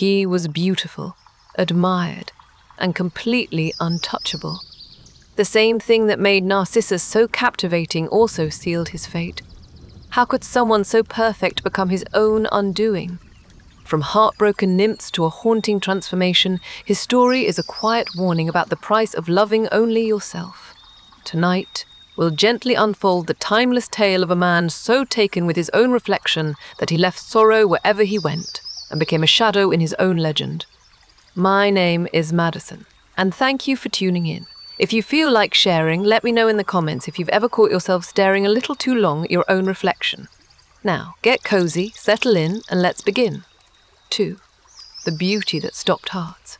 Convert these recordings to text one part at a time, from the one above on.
He was beautiful, admired, and completely untouchable. The same thing that made Narcissus so captivating also sealed his fate. How could someone so perfect become his own undoing? From heartbroken nymphs to a haunting transformation, his story is a quiet warning about the price of loving only yourself. Tonight, we'll gently unfold the timeless tale of a man so taken with his own reflection that he left sorrow wherever he went and became a shadow in his own legend. My name is Madison, and thank you for tuning in. If you feel like sharing, let me know in the comments if you've ever caught yourself staring a little too long at your own reflection. Now, get cozy, settle in, and let's begin. 2. The beauty that stopped hearts.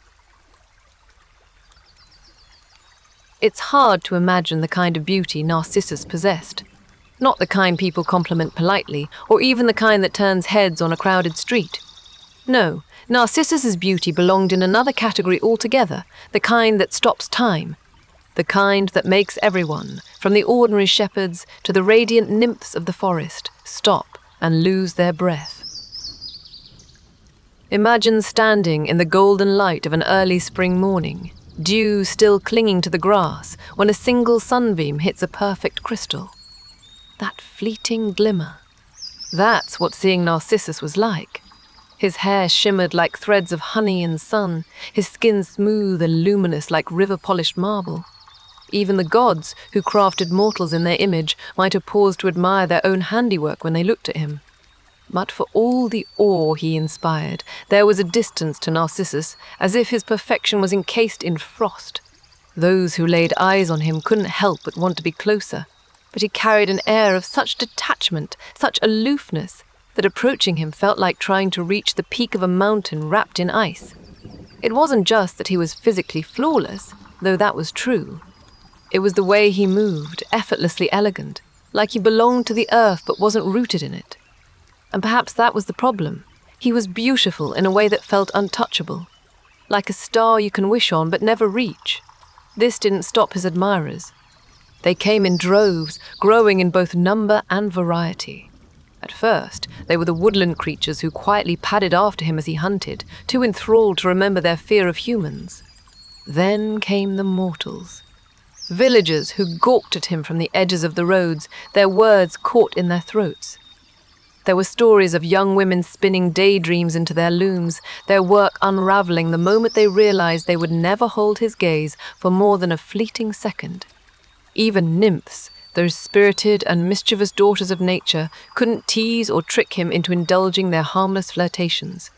It's hard to imagine the kind of beauty Narcissus possessed. Not the kind people compliment politely, or even the kind that turns heads on a crowded street. No, Narcissus's beauty belonged in another category altogether, the kind that stops time. The kind that makes everyone, from the ordinary shepherds to the radiant nymphs of the forest, stop and lose their breath. Imagine standing in the golden light of an early spring morning, dew still clinging to the grass when a single sunbeam hits a perfect crystal. That fleeting glimmer. That's what seeing Narcissus was like. His hair shimmered like threads of honey in sun, his skin smooth and luminous like river-polished marble. Even the gods, who crafted mortals in their image, might have paused to admire their own handiwork when they looked at him. But for all the awe he inspired, there was a distance to Narcissus, as if his perfection was encased in frost. Those who laid eyes on him couldn't help but want to be closer, but he carried an air of such detachment, such aloofness, that approaching him felt like trying to reach the peak of a mountain wrapped in ice. It wasn't just that he was physically flawless, though that was true. It was the way he moved, effortlessly elegant, like he belonged to the earth but wasn't rooted in it. And perhaps that was the problem. He was beautiful in a way that felt untouchable, like a star you can wish on but never reach. This didn't stop his admirers. They came in droves, growing in both number and variety. At first, they were the woodland creatures who quietly padded after him as he hunted, too enthralled to remember their fear of humans. Then came the mortals. Villagers who gawked at him from the edges of the roads, their words caught in their throats. There were stories of young women spinning daydreams into their looms, their work unraveling the moment they realized they would never hold his gaze for more than a fleeting second. Even nymphs, those spirited and mischievous daughters of nature, couldn't tease or trick him into indulging their harmless flirtations.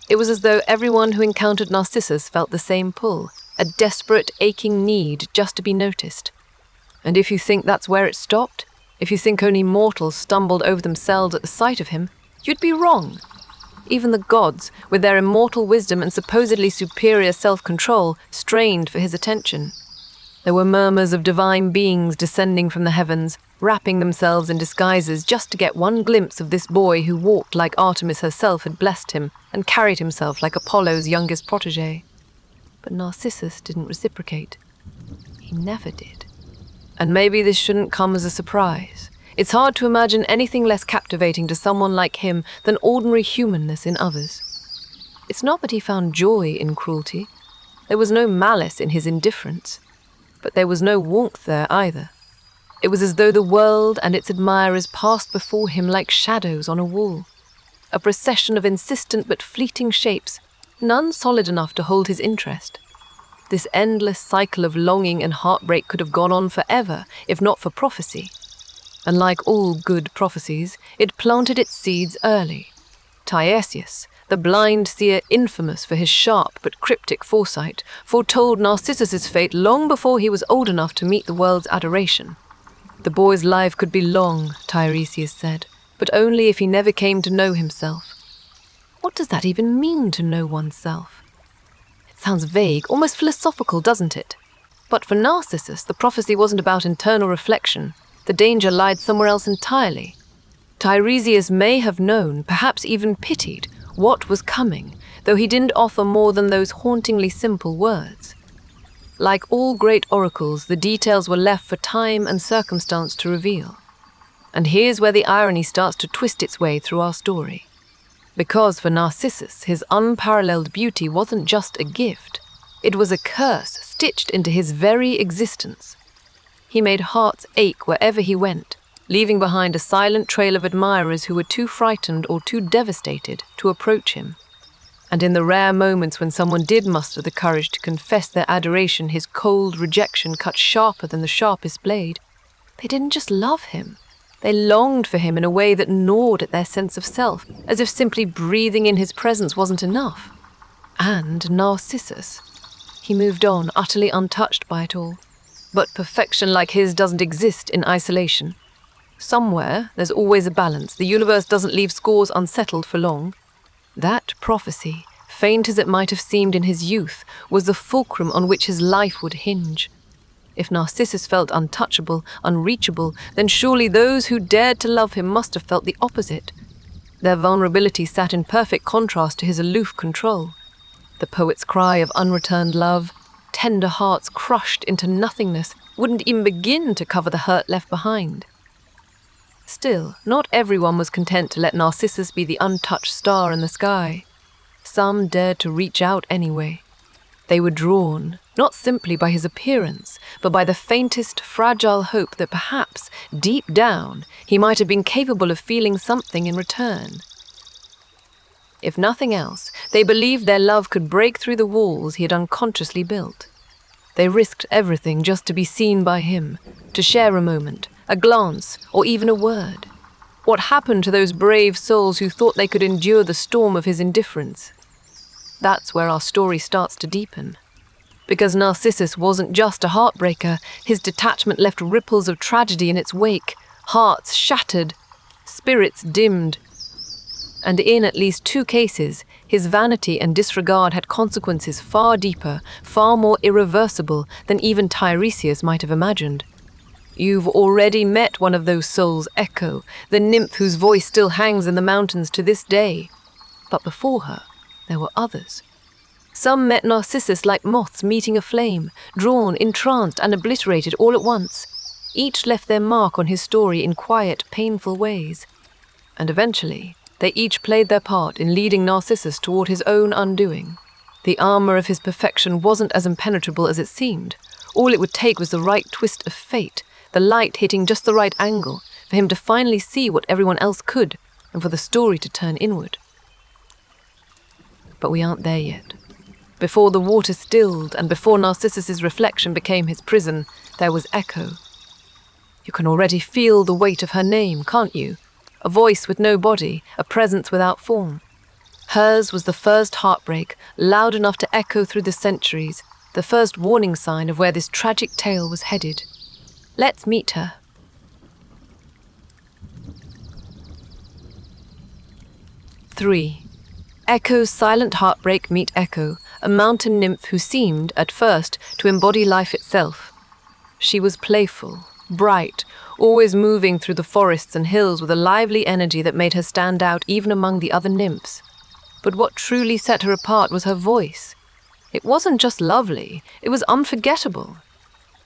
It was as though everyone who encountered Narcissus felt the same pull, a desperate, aching need just to be noticed. And if you think that's where it stopped, if you think only mortals stumbled over themselves at the sight of him, you'd be wrong. Even the gods, with their immortal wisdom and supposedly superior self-control, strained for his attention. There were murmurs of divine beings descending from the heavens, wrapping themselves in disguises just to get one glimpse of this boy who walked like Artemis herself had blessed him and carried himself like Apollo's youngest protege. But Narcissus didn't reciprocate. He never did. And maybe this shouldn't come as a surprise. It's hard to imagine anything less captivating to someone like him than ordinary humanness in others. It's not that he found joy in cruelty. There was no malice in his indifference. But there was no warmth there either. It was as though the world and its admirers passed before him like shadows on a wall. A procession of insistent but fleeting shapes, none solid enough to hold his interest. This endless cycle of longing and heartbreak could have gone on forever, if not for prophecy. And like all good prophecies, it planted its seeds early. Tiresias, the blind seer infamous for his sharp but cryptic foresight, foretold Narcissus's fate long before he was old enough to meet the world's adoration. The boy's life could be long, Tiresias said, but only if he never came to know himself. What does that even mean, to know oneself? It sounds vague, almost philosophical, doesn't it? But for Narcissus, the prophecy wasn't about internal reflection. The danger lied somewhere else entirely. Tiresias may have known, perhaps even pitied, what was coming, though he didn't offer more than those hauntingly simple words. Like all great oracles, the details were left for time and circumstance to reveal. And here's where the irony starts to twist its way through our story. Because for Narcissus, his unparalleled beauty wasn't just a gift, it was a curse stitched into his very existence. He made hearts ache wherever he went, leaving behind a silent trail of admirers who were too frightened or too devastated to approach him. And in the rare moments when someone did muster the courage to confess their adoration, his cold rejection cut sharper than the sharpest blade. They didn't just love him. They longed for him in a way that gnawed at their sense of self, as if simply breathing in his presence wasn't enough. And Narcissus. He moved on, utterly untouched by it all. But perfection like his doesn't exist in isolation. Somewhere, there's always a balance. The universe doesn't leave scores unsettled for long. That prophecy, faint as it might have seemed in his youth, was the fulcrum on which his life would hinge. If Narcissus felt untouchable, unreachable, then surely those who dared to love him must have felt the opposite. Their vulnerability sat in perfect contrast to his aloof control. The poet's cry of unreturned love, tender hearts crushed into nothingness, wouldn't even begin to cover the hurt left behind. Still, not everyone was content to let Narcissus be the untouched star in the sky. Some dared to reach out anyway. They were drawn, not simply by his appearance, but by the faintest, fragile hope that perhaps, deep down, he might have been capable of feeling something in return. If nothing else, they believed their love could break through the walls he had unconsciously built. They risked everything just to be seen by him, to share a moment, a glance, or even a word. What happened to those brave souls who thought they could endure the storm of his indifference? That's where our story starts to deepen. Because Narcissus wasn't just a heartbreaker, his detachment left ripples of tragedy in its wake, hearts shattered, spirits dimmed. And in at least 2 cases, his vanity and disregard had consequences far deeper, far more irreversible than even Tiresias might have imagined. You've already met one of those souls, Echo, the nymph whose voice still hangs in the mountains to this day. But before her, there were others. Some met Narcissus like moths meeting a flame, drawn, entranced, and obliterated all at once. Each left their mark on his story in quiet, painful ways. And eventually, they each played their part in leading Narcissus toward his own undoing. The armor of his perfection wasn't as impenetrable as it seemed. All it would take was the right twist of fate, the light hitting just the right angle, for him to finally see what everyone else could, and for the story to turn inward. But we aren't there yet. Before the water stilled, and before Narcissus's reflection became his prison, there was Echo. You can already feel the weight of her name, can't you? A voice with no body, a presence without form. Hers was the first heartbreak, loud enough to echo through the centuries, the first warning sign of where this tragic tale was headed. Let's meet her. 3. Echo's silent heartbreak meet Echo, a mountain nymph who seemed, at first, to embody life itself. She was playful, bright, always moving through the forests and hills with a lively energy that made her stand out even among the other nymphs. But what truly set her apart was her voice. It wasn't just lovely, it was unforgettable.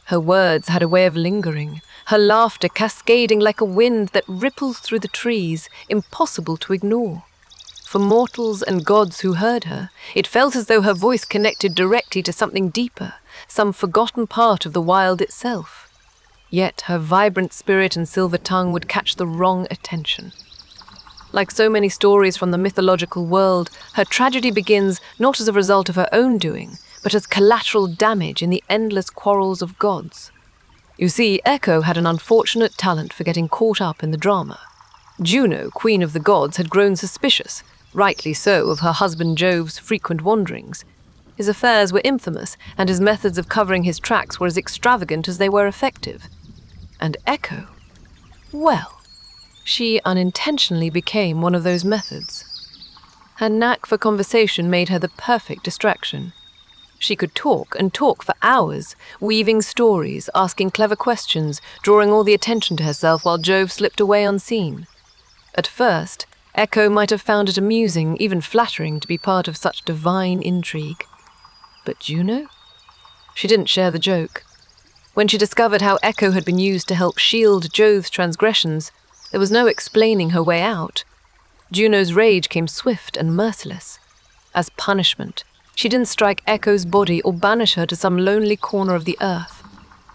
Her words had a way of lingering, her laughter cascading like a wind that ripples through the trees, impossible to ignore. For mortals and gods who heard her, it felt as though her voice connected directly to something deeper, some forgotten part of the wild itself. Yet her vibrant spirit and silver tongue would catch the wrong attention. Like so many stories from the mythological world, her tragedy begins not as a result of her own doing, but as collateral damage in the endless quarrels of gods. You see, Echo had an unfortunate talent for getting caught up in the drama. Juno, queen of the gods, had grown suspicious, rightly so, of her husband Jove's frequent wanderings. His affairs were infamous, and his methods of covering his tracks were as extravagant as they were effective. And Echo, well, she unintentionally became one of those methods. Her knack for conversation made her the perfect distraction. She could talk and talk for hours, weaving stories, asking clever questions, drawing all the attention to herself while Jove slipped away unseen. At first, Echo might have found it amusing, even flattering, to be part of such divine intrigue. But Juno? She didn't share the joke. When she discovered how Echo had been used to help shield Jove's transgressions, there was no explaining her way out. Juno's rage came swift and merciless. As punishment, she didn't strike Echo's body or banish her to some lonely corner of the earth.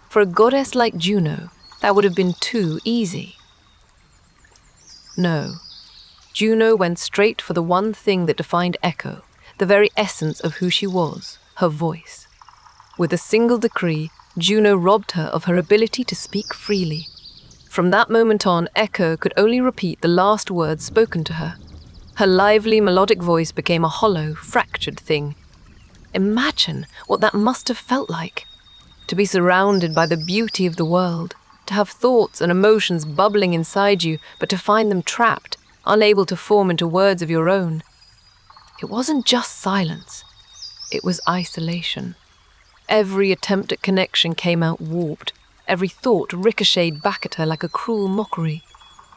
For a goddess like Juno, that would have been too easy. No. Juno went straight for the one thing that defined Echo, the very essence of who she was, her voice. With a single decree, Juno robbed her of her ability to speak freely. From that moment on, Echo could only repeat the last words spoken to her. Her lively, melodic voice became a hollow, fractured thing. Imagine what that must have felt like. To be surrounded by the beauty of the world, to have thoughts and emotions bubbling inside you, but to find them trapped, unable to form into words of your own. It wasn't just silence. It was isolation. Every attempt at connection came out warped. Every thought ricocheted back at her like a cruel mockery.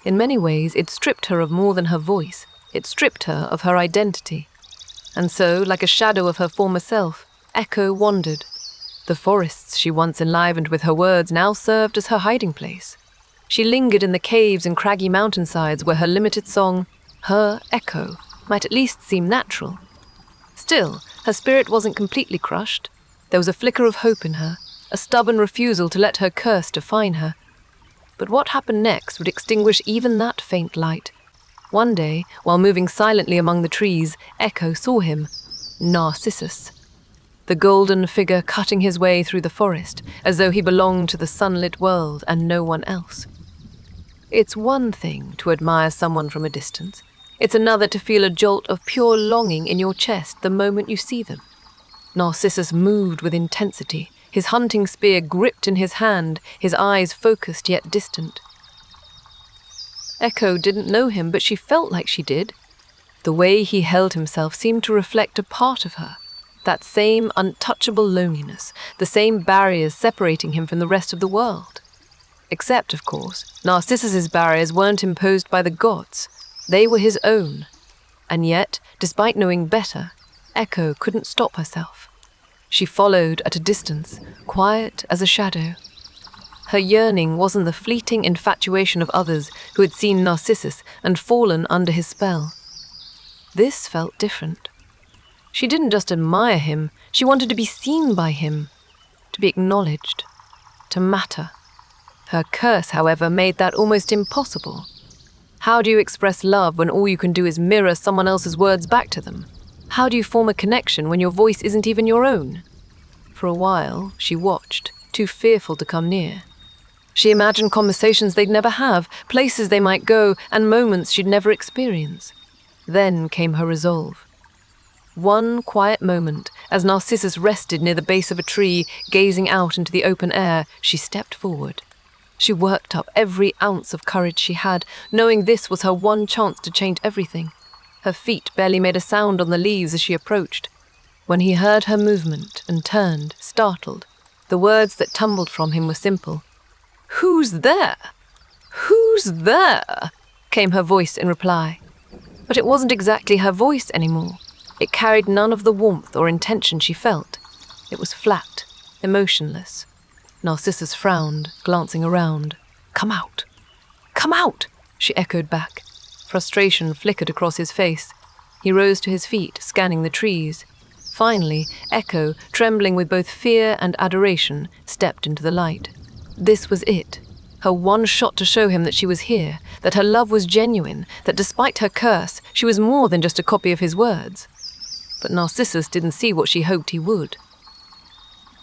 In many ways, it stripped her of more than her voice. It stripped her of her identity. And so, like a shadow of her former self, Echo wandered. The forests she once enlivened with her words now served as her hiding place. She lingered in the caves and craggy mountainsides where her limited song, her echo, might at least seem natural. Still, her spirit wasn't completely crushed. There was a flicker of hope in her, a stubborn refusal to let her curse define her. But what happened next would extinguish even that faint light. One day, while moving silently among the trees, Echo saw him, Narcissus. The golden figure cutting his way through the forest, as though he belonged to the sunlit world and no one else. It's one thing to admire someone from a distance. It's another to feel a jolt of pure longing in your chest the moment you see them. Narcissus moved with intensity, his hunting spear gripped in his hand, his eyes focused yet distant. Echo didn't know him, but she felt like she did. The way he held himself seemed to reflect a part of her. That same untouchable loneliness, the same barriers separating him from the rest of the world. Except, of course, Narcissus's barriers weren't imposed by the gods. They were his own. And yet, despite knowing better, Echo couldn't stop herself. She followed at a distance, quiet as a shadow. Her yearning wasn't the fleeting infatuation of others who had seen Narcissus and fallen under his spell. This felt different. She didn't just admire him, she wanted to be seen by him, to be acknowledged, to matter. Her curse, however, made that almost impossible. How do you express love when all you can do is mirror someone else's words back to them? How do you form a connection when your voice isn't even your own? For a while, she watched, too fearful to come near. She imagined conversations they'd never have, places they might go, and moments she'd never experience. Then came her resolve. One quiet moment, as Narcissus rested near the base of a tree, gazing out into the open air, she stepped forward. She worked up every ounce of courage she had, knowing this was her one chance to change everything. Her feet barely made a sound on the leaves as she approached. When he heard her movement and turned, startled, the words that tumbled from him were simple. "Who's there? Who's there?" came her voice in reply. But it wasn't exactly her voice anymore. It carried none of the warmth or intention she felt. It was flat, emotionless. Narcissus frowned, glancing around. "Come out! Come out!" she echoed back. Frustration flickered across his face. He rose to his feet, scanning the trees. Finally, Echo, trembling with both fear and adoration, stepped into the light. This was it. Her one shot to show him that she was here, that her love was genuine, that despite her curse, she was more than just a copy of his words. But Narcissus didn't see what she hoped he would.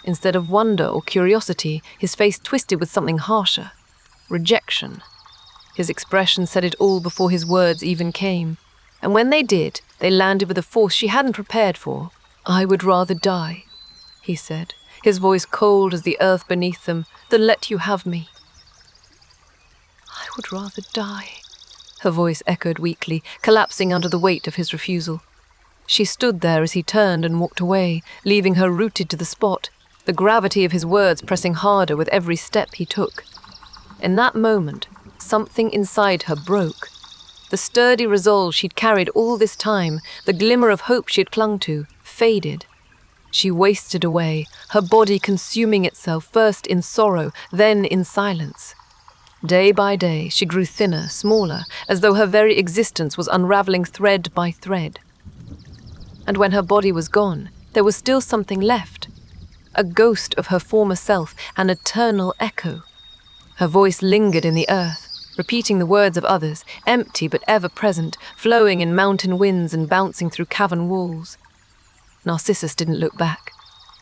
Instead of wonder or curiosity, his face twisted with something harsher. Rejection. His expression said it all before his words even came. And when they did, they landed with a force she hadn't prepared for. "I would rather die," he said, his voice cold as the earth beneath them, "than let you have me." "I would rather die," her voice echoed weakly, collapsing under the weight of his refusal. She stood there as he turned and walked away, leaving her rooted to the spot, the gravity of his words pressing harder with every step he took. In that moment, something inside her broke. The sturdy resolve she'd carried all this time, the glimmer of hope she had clung to, faded. She wasted away, her body consuming itself first in sorrow, then in silence. Day by day, she grew thinner, smaller, as though her very existence was unraveling thread by thread. And when her body was gone, there was still something left. A ghost of her former self, an eternal echo. Her voice lingered in the earth, repeating the words of others, empty but ever present, flowing in mountain winds and bouncing through cavern walls. Narcissus didn't look back.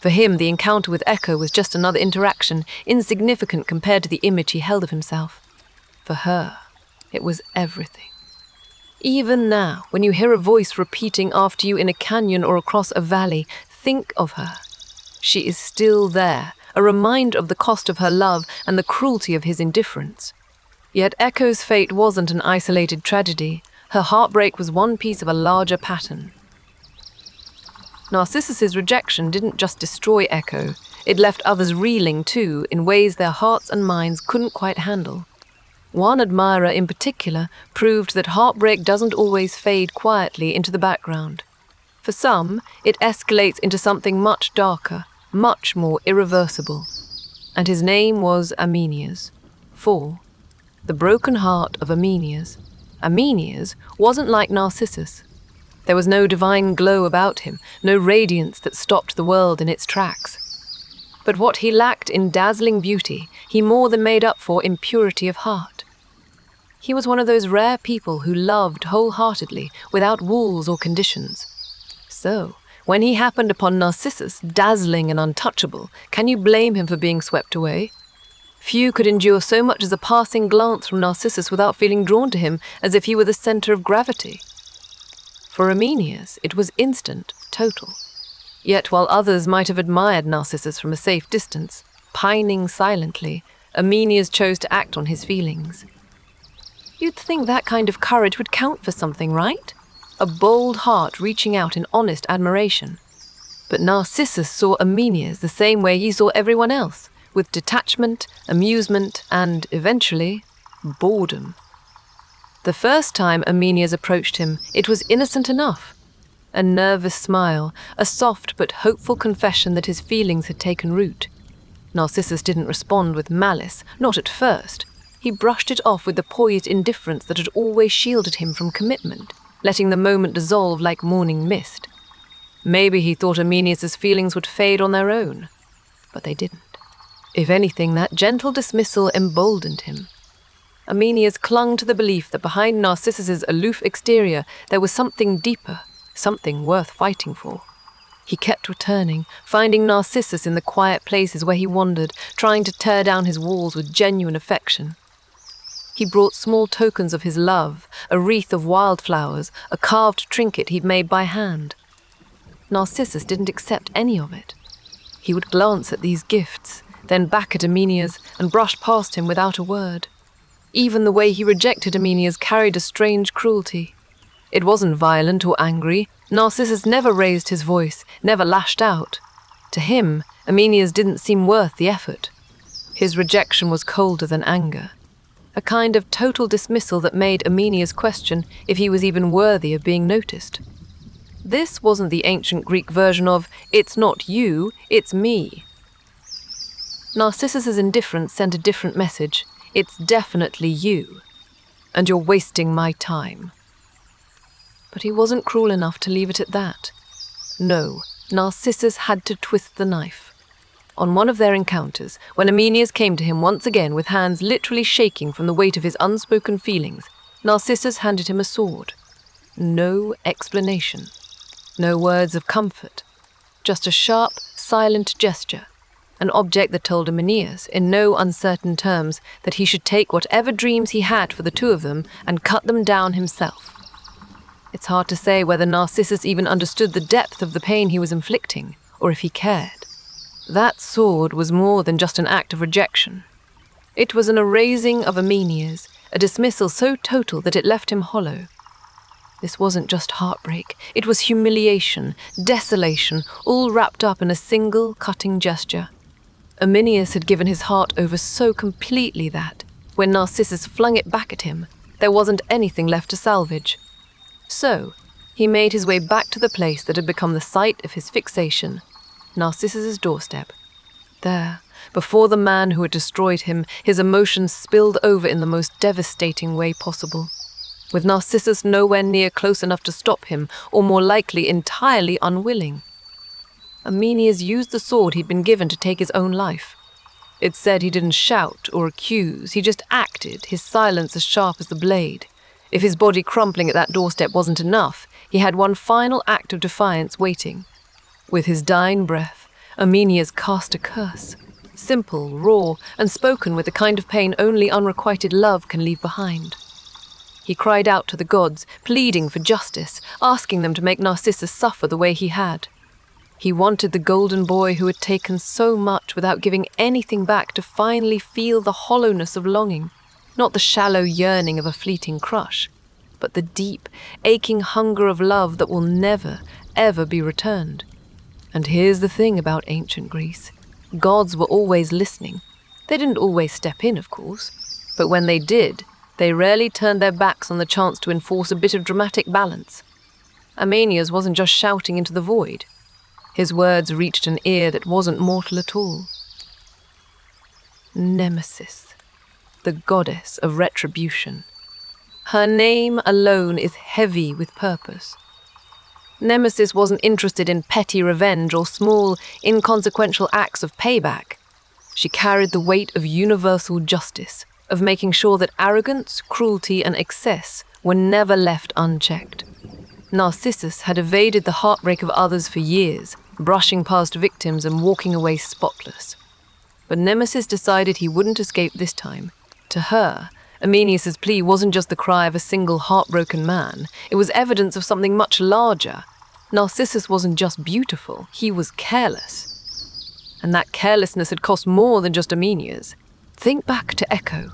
For him, the encounter with Echo was just another interaction, insignificant compared to the image he held of himself. For her, it was everything. Even now, when you hear a voice repeating after you in a canyon or across a valley, think of her. She is still there, a reminder of the cost of her love and the cruelty of his indifference. Yet Echo's fate wasn't an isolated tragedy. Her heartbreak was one piece of a larger pattern. Narcissus's rejection didn't just destroy Echo, it left others reeling too, in ways their hearts and minds couldn't quite handle. One admirer in particular proved that heartbreak doesn't always fade quietly into the background. For some, it escalates into something much darker, much more irreversible. And his name was Amenias. For the broken heart of Amenias. Amenias wasn't like Narcissus. There was no divine glow about him, no radiance that stopped the world in its tracks. But what he lacked in dazzling beauty, he more than made up for in purity of heart. He was one of those rare people who loved wholeheartedly, without rules or conditions. So, when he happened upon Narcissus, dazzling and untouchable, can you blame him for being swept away? Few could endure so much as a passing glance from Narcissus without feeling drawn to him as if he were the center of gravity. For Amenias, it was instant, total. Yet while others might have admired Narcissus from a safe distance, pining silently, Amenias chose to act on his feelings. You'd think that kind of courage would count for something, right? A bold heart reaching out in honest admiration. But Narcissus saw Amenias the same way he saw everyone else, with detachment, amusement, and, eventually, boredom. The first time Amenias approached him, it was innocent enough. A nervous smile, a soft but hopeful confession that his feelings had taken root. Narcissus didn't respond with malice, not at first. He brushed it off with the poised indifference that had always shielded him from commitment, letting the moment dissolve like morning mist. Maybe he thought Amenias's feelings would fade on their own, but they didn't. If anything, that gentle dismissal emboldened him. Amenias clung to the belief that behind Narcissus's aloof exterior there was something deeper, something worth fighting for. He kept returning, finding Narcissus in the quiet places where he wandered, trying to tear down his walls with genuine affection. He brought small tokens of his love, a wreath of wildflowers, a carved trinket he'd made by hand. Narcissus didn't accept any of it. He would glance at these gifts, then back at Amenias, and brush past him without a word. Even the way he rejected Amenias carried a strange cruelty. It wasn't violent or angry. Narcissus never raised his voice, never lashed out. To him, Amenias didn't seem worth the effort. His rejection was colder than anger. A kind of total dismissal that made Amenias question if he was even worthy of being noticed. This wasn't the ancient Greek version of, "It's not you, it's me." Narcissus's indifference sent a different message. It's definitely you, and you're wasting my time. But he wasn't cruel enough to leave it at that. No, Narcissus had to twist the knife. On one of their encounters, when Amenias came to him once again with hands literally shaking from the weight of his unspoken feelings, Narcissus handed him a sword. No explanation. No words of comfort. Just a sharp, silent gesture. An object that told Amenias, in no uncertain terms, that he should take whatever dreams he had for the two of them and cut them down himself. It's hard to say whether Narcissus even understood the depth of the pain he was inflicting, or if he cared. That sword was more than just an act of rejection. It was an erasing of Amenias, a dismissal so total that it left him hollow. This wasn't just heartbreak, it was humiliation, desolation, all wrapped up in a single cutting gesture. Amenias had given his heart over so completely that, when Narcissus flung it back at him, there wasn't anything left to salvage. So, he made his way back to the place that had become the site of his fixation, Narcissus's doorstep. There, before the man who had destroyed him, his emotions spilled over in the most devastating way possible. With Narcissus nowhere near close enough to stop him, or more likely entirely unwilling, Amenias used the sword he'd been given to take his own life. It said he didn't shout or accuse, he just acted, his silence as sharp as the blade. If his body crumpling at that doorstep wasn't enough, he had one final act of defiance waiting. With his dying breath, Amenias cast a curse. Simple, raw, and spoken with the kind of pain only unrequited love can leave behind. He cried out to the gods, pleading for justice, asking them to make Narcissus suffer the way he had. He wanted the golden boy who had taken so much without giving anything back to finally feel the hollowness of longing, not the shallow yearning of a fleeting crush, but the deep, aching hunger of love that will never, ever be returned. And here's the thing about ancient Greece. Gods were always listening. They didn't always step in, of course, but when they did, they rarely turned their backs on the chance to enforce a bit of dramatic balance. Amenias wasn't just shouting into the void. His words reached an ear that wasn't mortal at all. Nemesis, the goddess of retribution. Her name alone is heavy with purpose. Nemesis wasn't interested in petty revenge or small, inconsequential acts of payback. She carried the weight of universal justice, of making sure that arrogance, cruelty, and excess were never left unchecked. Narcissus had evaded the heartbreak of others for years, brushing past victims and walking away spotless. But Nemesis decided he wouldn't escape this time. To her, Amenias's plea wasn't just the cry of a single heartbroken man. It was evidence of something much larger. Narcissus wasn't just beautiful, he was careless. And that carelessness had cost more than just Amenias. Think back to Echo,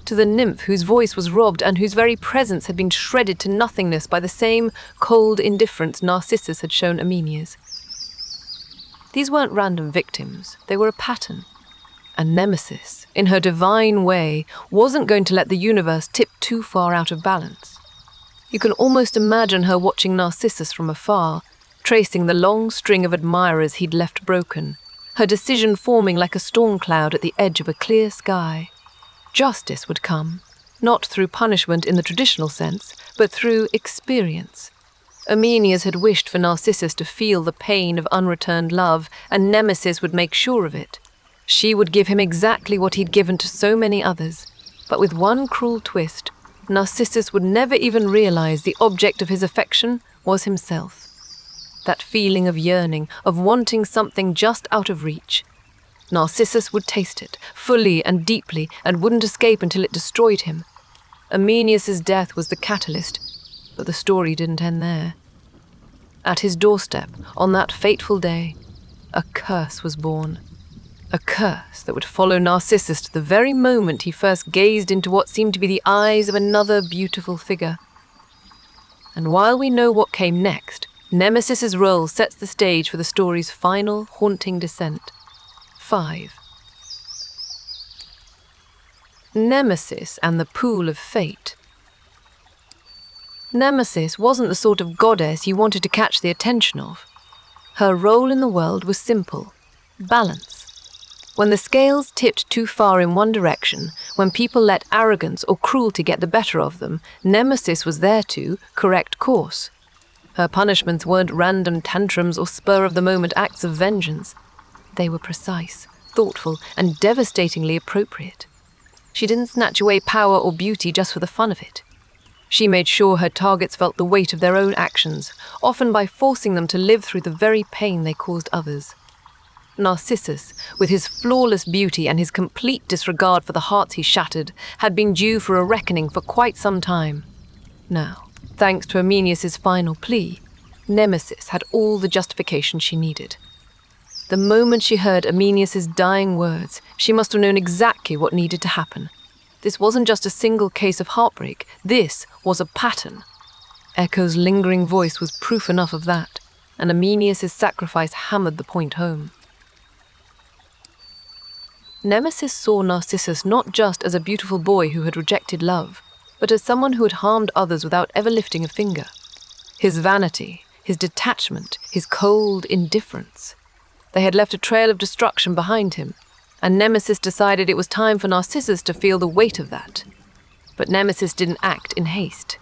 to the nymph whose voice was robbed and whose very presence had been shredded to nothingness by the same cold indifference Narcissus had shown Amenias. These weren't random victims, they were a pattern. And Nemesis, in her divine way, wasn't going to let the universe tip too far out of balance. You can almost imagine her watching Narcissus from afar, tracing the long string of admirers he'd left broken, her decision forming like a storm cloud at the edge of a clear sky. Justice would come, not through punishment in the traditional sense, but through experience. Amenias had wished for Narcissus to feel the pain of unreturned love, and Nemesis would make sure of it. She would give him exactly what he'd given to so many others, but with one cruel twist, Narcissus would never even realize the object of his affection was himself. That feeling of yearning, of wanting something just out of reach. Narcissus would taste it, fully and deeply, and wouldn't escape until it destroyed him. Amenias's death was the catalyst, but the story didn't end there. At his doorstep, on that fateful day, a curse was born. A curse that would follow Narcissus to the very moment he first gazed into what seemed to be the eyes of another beautiful figure. And while we know what came next, Nemesis's role sets the stage for the story's final, haunting descent. 5. Nemesis and the Pool of Fate. Nemesis wasn't the sort of goddess you wanted to catch the attention of. Her role in the world was simple: balance. When the scales tipped too far in one direction, when people let arrogance or cruelty get the better of them, Nemesis was there to correct course. Her punishments weren't random tantrums or spur-of-the-moment acts of vengeance. They were precise, thoughtful, and devastatingly appropriate. She didn't snatch away power or beauty just for the fun of it. She made sure her targets felt the weight of their own actions, often by forcing them to live through the very pain they caused others. Narcissus, with his flawless beauty and his complete disregard for the hearts he shattered, had been due for a reckoning for quite some time. Now, thanks to Amenias's final plea, Nemesis had all the justification she needed. The moment she heard Amenias's dying words, she must have known exactly what needed to happen. This wasn't just a single case of heartbreak, this was a pattern. Echo's lingering voice was proof enough of that, and Amenias's sacrifice hammered the point home. Nemesis saw Narcissus not just as a beautiful boy who had rejected love, but as someone who had harmed others without ever lifting a finger. His vanity, his detachment, his cold indifference. They had left a trail of destruction behind him, and Nemesis decided it was time for Narcissus to feel the weight of that. But Nemesis didn't act in haste.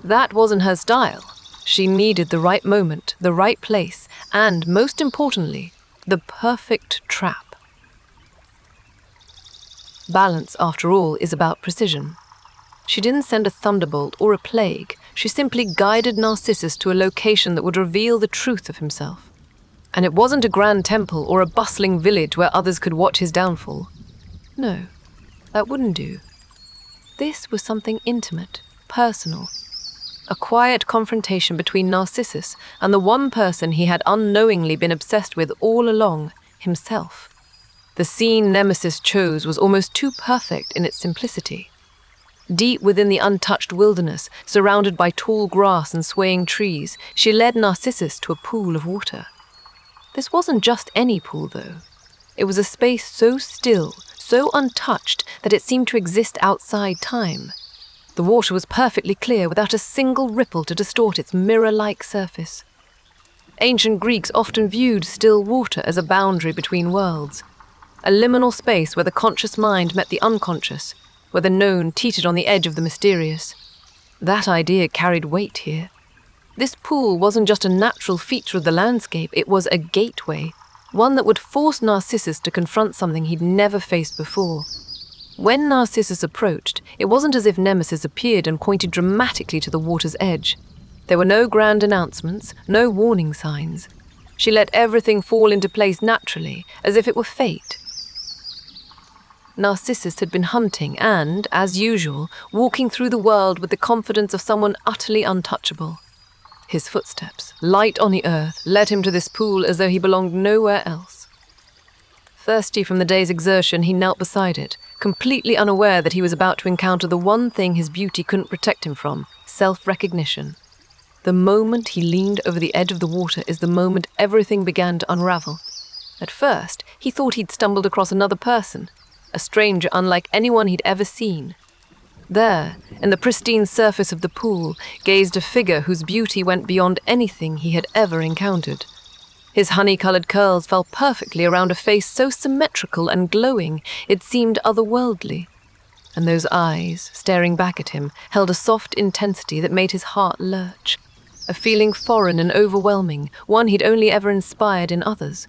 That wasn't her style. She needed the right moment, the right place, and, most importantly, the perfect trap. Balance, after all, is about precision. She didn't send a thunderbolt or a plague. She simply guided Narcissus to a location that would reveal the truth of himself. And it wasn't a grand temple or a bustling village where others could watch his downfall. No, that wouldn't do. This was something intimate, personal. A quiet confrontation between Narcissus and the one person he had unknowingly been obsessed with all along, himself. The scene Nemesis chose was almost too perfect in its simplicity. Deep within the untouched wilderness, surrounded by tall grass and swaying trees, she led Narcissus to a pool of water. This wasn't just any pool, though. It was a space so still, so untouched, that it seemed to exist outside time. The water was perfectly clear, without a single ripple to distort its mirror-like surface. Ancient Greeks often viewed still water as a boundary between worlds, a liminal space where the conscious mind met the unconscious, where the known teetered on the edge of the mysterious. That idea carried weight here. This pool wasn't just a natural feature of the landscape, it was a gateway, one that would force Narcissus to confront something he'd never faced before. When Narcissus approached, it wasn't as if Nemesis appeared and pointed dramatically to the water's edge. There were no grand announcements, no warning signs. She let everything fall into place naturally, as if it were fate. Narcissus had been hunting and, as usual, walking through the world with the confidence of someone utterly untouchable. His footsteps, light on the earth, led him to this pool as though he belonged nowhere else. Thirsty from the day's exertion, he knelt beside it, completely unaware that he was about to encounter the one thing his beauty couldn't protect him from, self-recognition. The moment he leaned over the edge of the water is the moment everything began to unravel. At first, he thought he'd stumbled across another person, a stranger unlike anyone he'd ever seen. There, in the pristine surface of the pool, gazed a figure whose beauty went beyond anything he had ever encountered. His honey-colored curls fell perfectly around a face so symmetrical and glowing it seemed otherworldly. And those eyes, staring back at him, held a soft intensity that made his heart lurch. A feeling foreign and overwhelming, one he'd only ever inspired in others.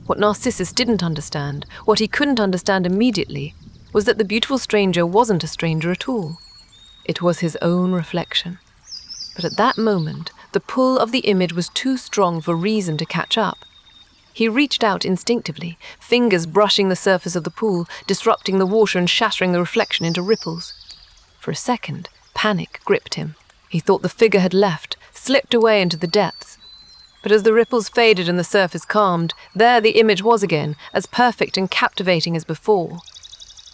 What Narcissus didn't understand, what he couldn't understand immediately, was that the beautiful stranger wasn't a stranger at all. It was his own reflection. But at that moment, the pull of the image was too strong for reason to catch up. He reached out instinctively, fingers brushing the surface of the pool, disrupting the water and shattering the reflection into ripples. For a second, panic gripped him. He thought the figure had left, slipped away into the depths. But as the ripples faded and the surface calmed, there the image was again, as perfect and captivating as before.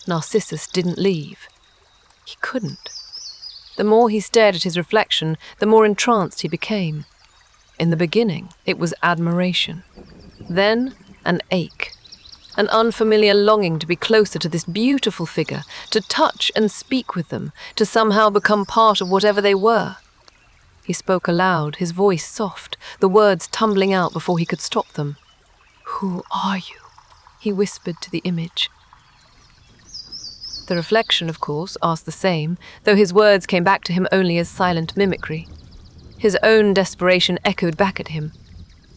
Narcissus didn't leave. He couldn't. The more he stared at his reflection, the more entranced he became. In the beginning, it was admiration. Then, an ache. An unfamiliar longing to be closer to this beautiful figure, to touch and speak with them, to somehow become part of whatever they were. He spoke aloud, his voice soft, the words tumbling out before he could stop them. "Who are you?" he whispered to the image. The reflection, of course, asked the same, though his words came back to him only as silent mimicry. His own desperation echoed back at him.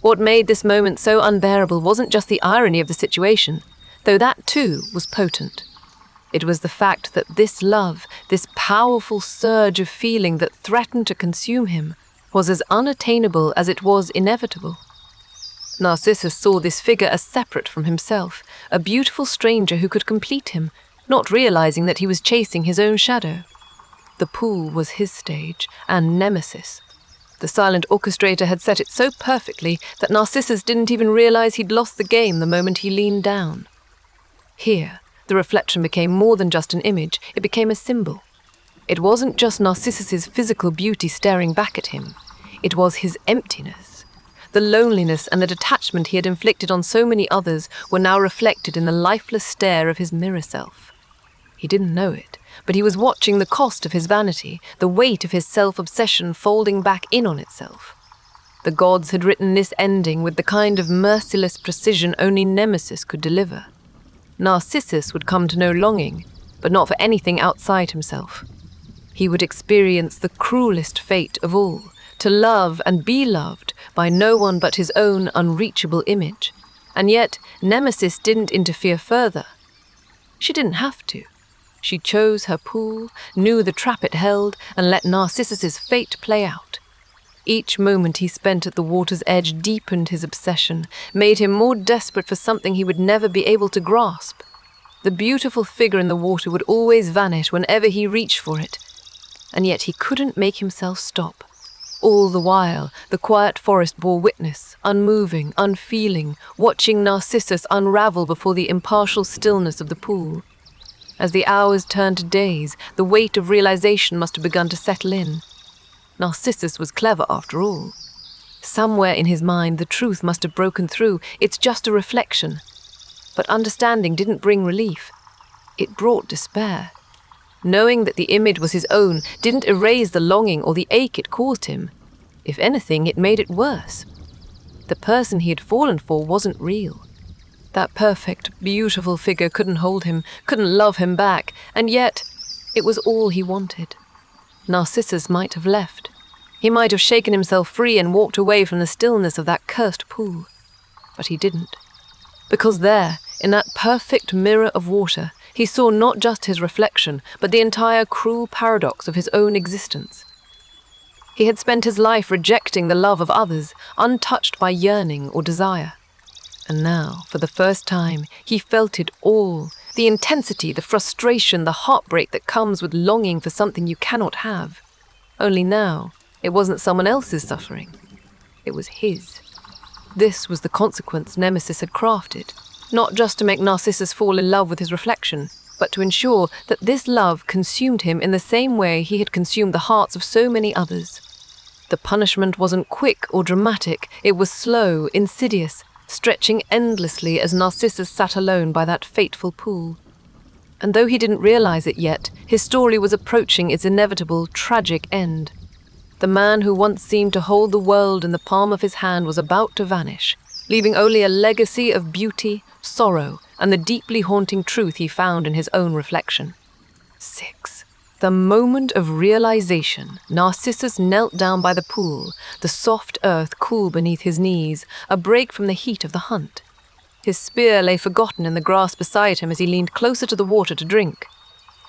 What made this moment so unbearable wasn't just the irony of the situation, though that too was potent. It was the fact that this love, this powerful surge of feeling that threatened to consume him, was as unattainable as it was inevitable. Narcissus saw this figure as separate from himself, a beautiful stranger who could complete him, not realizing that he was chasing his own shadow. The pool was his stage, and Nemesis. The silent orchestrator had set it so perfectly that Narcissus didn't even realize he'd lost the game the moment he leaned down. Here, the reflection became more than just an image, it became a symbol. It wasn't just Narcissus's physical beauty staring back at him. It was his emptiness. The loneliness and the detachment he had inflicted on so many others were now reflected in the lifeless stare of his mirror self. He didn't know it, but he was watching the cost of his vanity, the weight of his self-obsession folding back in on itself. The gods had written this ending with the kind of merciless precision only Nemesis could deliver. Narcissus would come to know longing, but not for anything outside himself. He would experience the cruelest fate of all, to love and be loved by no one but his own unreachable image. And yet, Nemesis didn't interfere further. She didn't have to. She chose her pool, knew the trap it held, and let Narcissus's fate play out. Each moment he spent at the water's edge deepened his obsession, made him more desperate for something he would never be able to grasp. The beautiful figure in the water would always vanish whenever he reached for it, and yet he couldn't make himself stop. All the while, the quiet forest bore witness, unmoving, unfeeling, watching Narcissus unravel before the impartial stillness of the pool. As the hours turned to days, the weight of realization must have begun to settle in. Narcissus was clever after all. Somewhere in his mind, the truth must have broken through. It's just a reflection. But understanding didn't bring relief. It brought despair. Knowing that the image was his own didn't erase the longing or the ache it caused him. If anything, it made it worse. The person he had fallen for wasn't real. That perfect, beautiful figure couldn't hold him, couldn't love him back, and yet it was all he wanted. Narcissus might have left. He might have shaken himself free and walked away from the stillness of that cursed pool. But he didn't. Because there, in that perfect mirror of water, he saw not just his reflection, but the entire cruel paradox of his own existence. He had spent his life rejecting the love of others, untouched by yearning or desire. And now, for the first time, he felt it all, the intensity, the frustration, the heartbreak that comes with longing for something you cannot have. Only now, it wasn't someone else's suffering. It was his. This was the consequence Nemesis had crafted, not just to make Narcissus fall in love with his reflection, but to ensure that this love consumed him in the same way he had consumed the hearts of so many others. The punishment wasn't quick or dramatic, it was slow, insidious, stretching endlessly as Narcissus sat alone by that fateful pool. And though he didn't realize it yet, his story was approaching its inevitable, tragic end. The man who once seemed to hold the world in the palm of his hand was about to vanish, leaving only a legacy of beauty, sorrow, and the deeply haunting truth he found in his own reflection. 6. The moment of realization, Narcissus knelt down by the pool, the soft earth cool beneath his knees, a break from the heat of the hunt. His spear lay forgotten in the grass beside him as he leaned closer to the water to drink.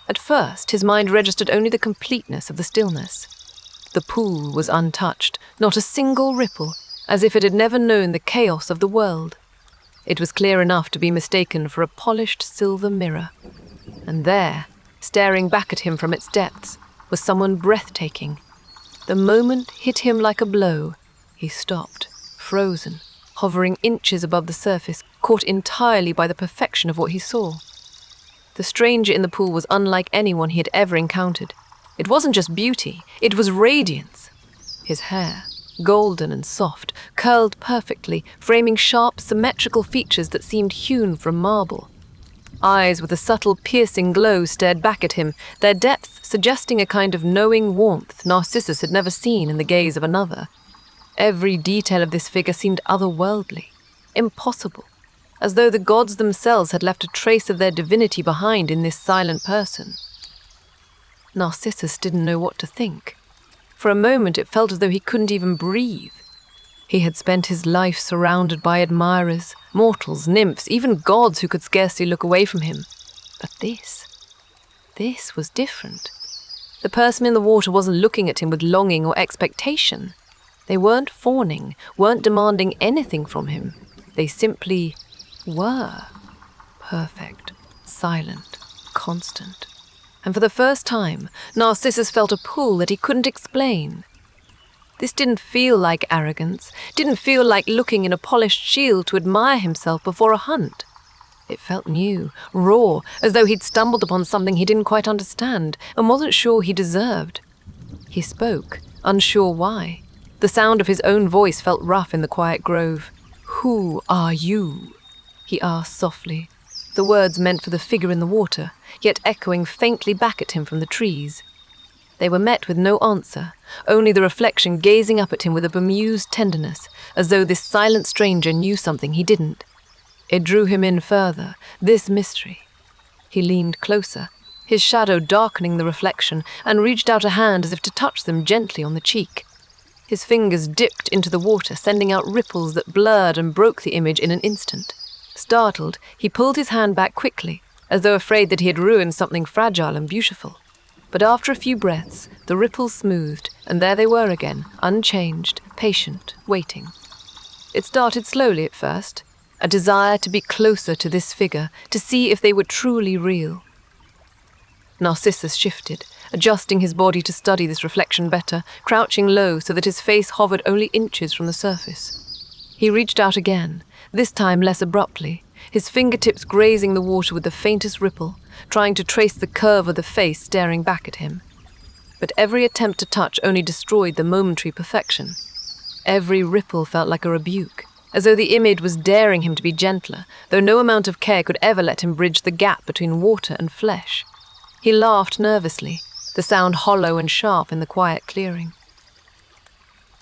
At first, his mind registered only the completeness of the stillness. The pool was untouched, not a single ripple, as if it had never known the chaos of the world. It was clear enough to be mistaken for a polished silver mirror. And there, staring back at him from its depths, was someone breathtaking. The moment hit him like a blow. He stopped, frozen, hovering inches above the surface, caught entirely by the perfection of what he saw. The stranger in the pool was unlike anyone he had ever encountered. It wasn't just beauty, it was radiance. His hair, golden and soft, curled perfectly, framing sharp, symmetrical features that seemed hewn from marble. Eyes with a subtle, piercing glow stared back at him, their depths suggesting a kind of knowing warmth Narcissus had never seen in the gaze of another. Every detail of this figure seemed otherworldly, impossible, as though the gods themselves had left a trace of their divinity behind in this silent person. Narcissus didn't know what to think. For a moment it felt as though he couldn't even breathe. He had spent his life surrounded by admirers, mortals, nymphs, even gods who could scarcely look away from him. But this was different. The person in the water wasn't looking at him with longing or expectation. They weren't fawning, weren't demanding anything from him. They simply were. Perfect, silent, constant. And for the first time, Narcissus felt a pull that he couldn't explain. This didn't feel like arrogance, didn't feel like looking in a polished shield to admire himself before a hunt. It felt new, raw, as though he'd stumbled upon something he didn't quite understand and wasn't sure he deserved. He spoke, unsure why. The sound of his own voice felt rough in the quiet grove. "Who are you?" he asked softly, the words meant for the figure in the water, yet echoing faintly back at him from the trees. They were met with no answer, only the reflection gazing up at him with a bemused tenderness, as though this silent stranger knew something he didn't. It drew him in further, this mystery. He leaned closer, his shadow darkening the reflection, and reached out a hand as if to touch them gently on the cheek. His fingers dipped into the water, sending out ripples that blurred and broke the image in an instant. Startled, he pulled his hand back quickly, as though afraid that he had ruined something fragile and beautiful. But after a few breaths, the ripples smoothed, and there they were again, unchanged, patient, waiting. It started slowly at first, a desire to be closer to this figure, to see if they were truly real. Narcissus shifted, adjusting his body to study this reflection better, crouching low so that his face hovered only inches from the surface. He reached out again, this time less abruptly, his fingertips grazing the water with the faintest ripple, trying to trace the curve of the face staring back at him. But every attempt to touch only destroyed the momentary perfection. Every ripple felt like a rebuke, as though the image was daring him to be gentler, though no amount of care could ever let him bridge the gap between water and flesh. He laughed nervously, the sound hollow and sharp in the quiet clearing.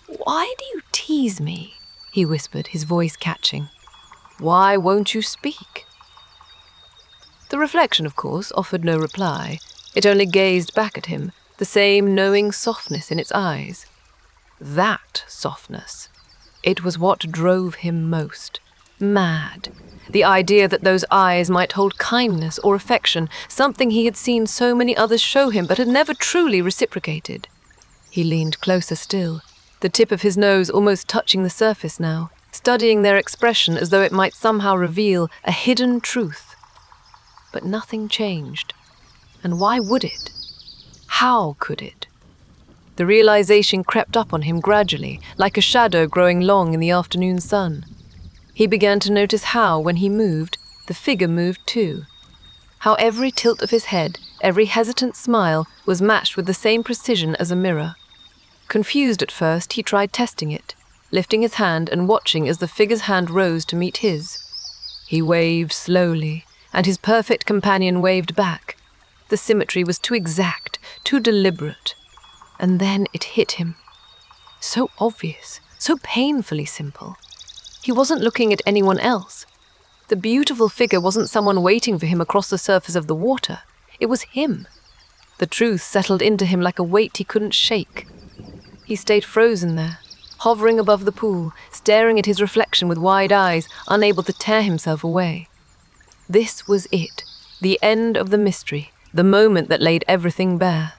"Why do you tease me?" he whispered, his voice catching. "Why won't you speak?" The reflection, of course, offered no reply. It only gazed back at him, the same knowing softness in its eyes. That softness. It was what drove him most. Mad. The idea that those eyes might hold kindness or affection, something he had seen so many others show him but had never truly reciprocated. He leaned closer still, the tip of his nose almost touching the surface now, studying their expression as though it might somehow reveal a hidden truth. But nothing changed. And why would it? How could it? The realization crept up on him gradually, like a shadow growing long in the afternoon sun. He began to notice how, when he moved, the figure moved too. How every tilt of his head, every hesitant smile, was matched with the same precision as a mirror. Confused at first, he tried testing it, lifting his hand and watching as the figure's hand rose to meet his. He waved slowly, and his perfect companion waved back. The symmetry was too exact, too deliberate. And then it hit him. So obvious, so painfully simple. He wasn't looking at anyone else. The beautiful figure wasn't someone waiting for him across the surface of the water. It was him. The truth settled into him like a weight he couldn't shake. He stayed frozen there, hovering above the pool, staring at his reflection with wide eyes, unable to tear himself away. This was it, the end of the mystery, the moment that laid everything bare.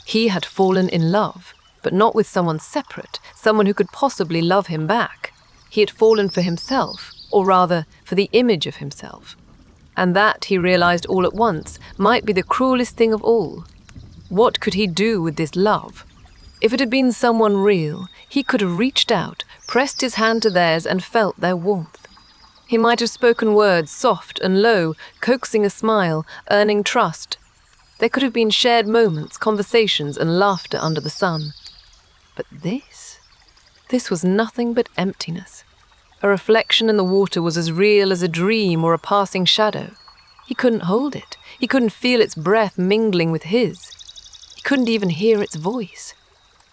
He had fallen in love, but not with someone separate, someone who could possibly love him back. He had fallen for himself, or rather, for the image of himself. And that, he realized all at once, might be the cruelest thing of all. What could he do with this love? If it had been someone real, he could have reached out, pressed his hand to theirs, and felt their warmth. He might have spoken words soft and low, coaxing a smile, earning trust. There could have been shared moments, conversations, and laughter under the sun. But this was nothing but emptiness. A reflection in the water was as real as a dream or a passing shadow. He couldn't hold it. He couldn't feel its breath mingling with his. He couldn't even hear its voice.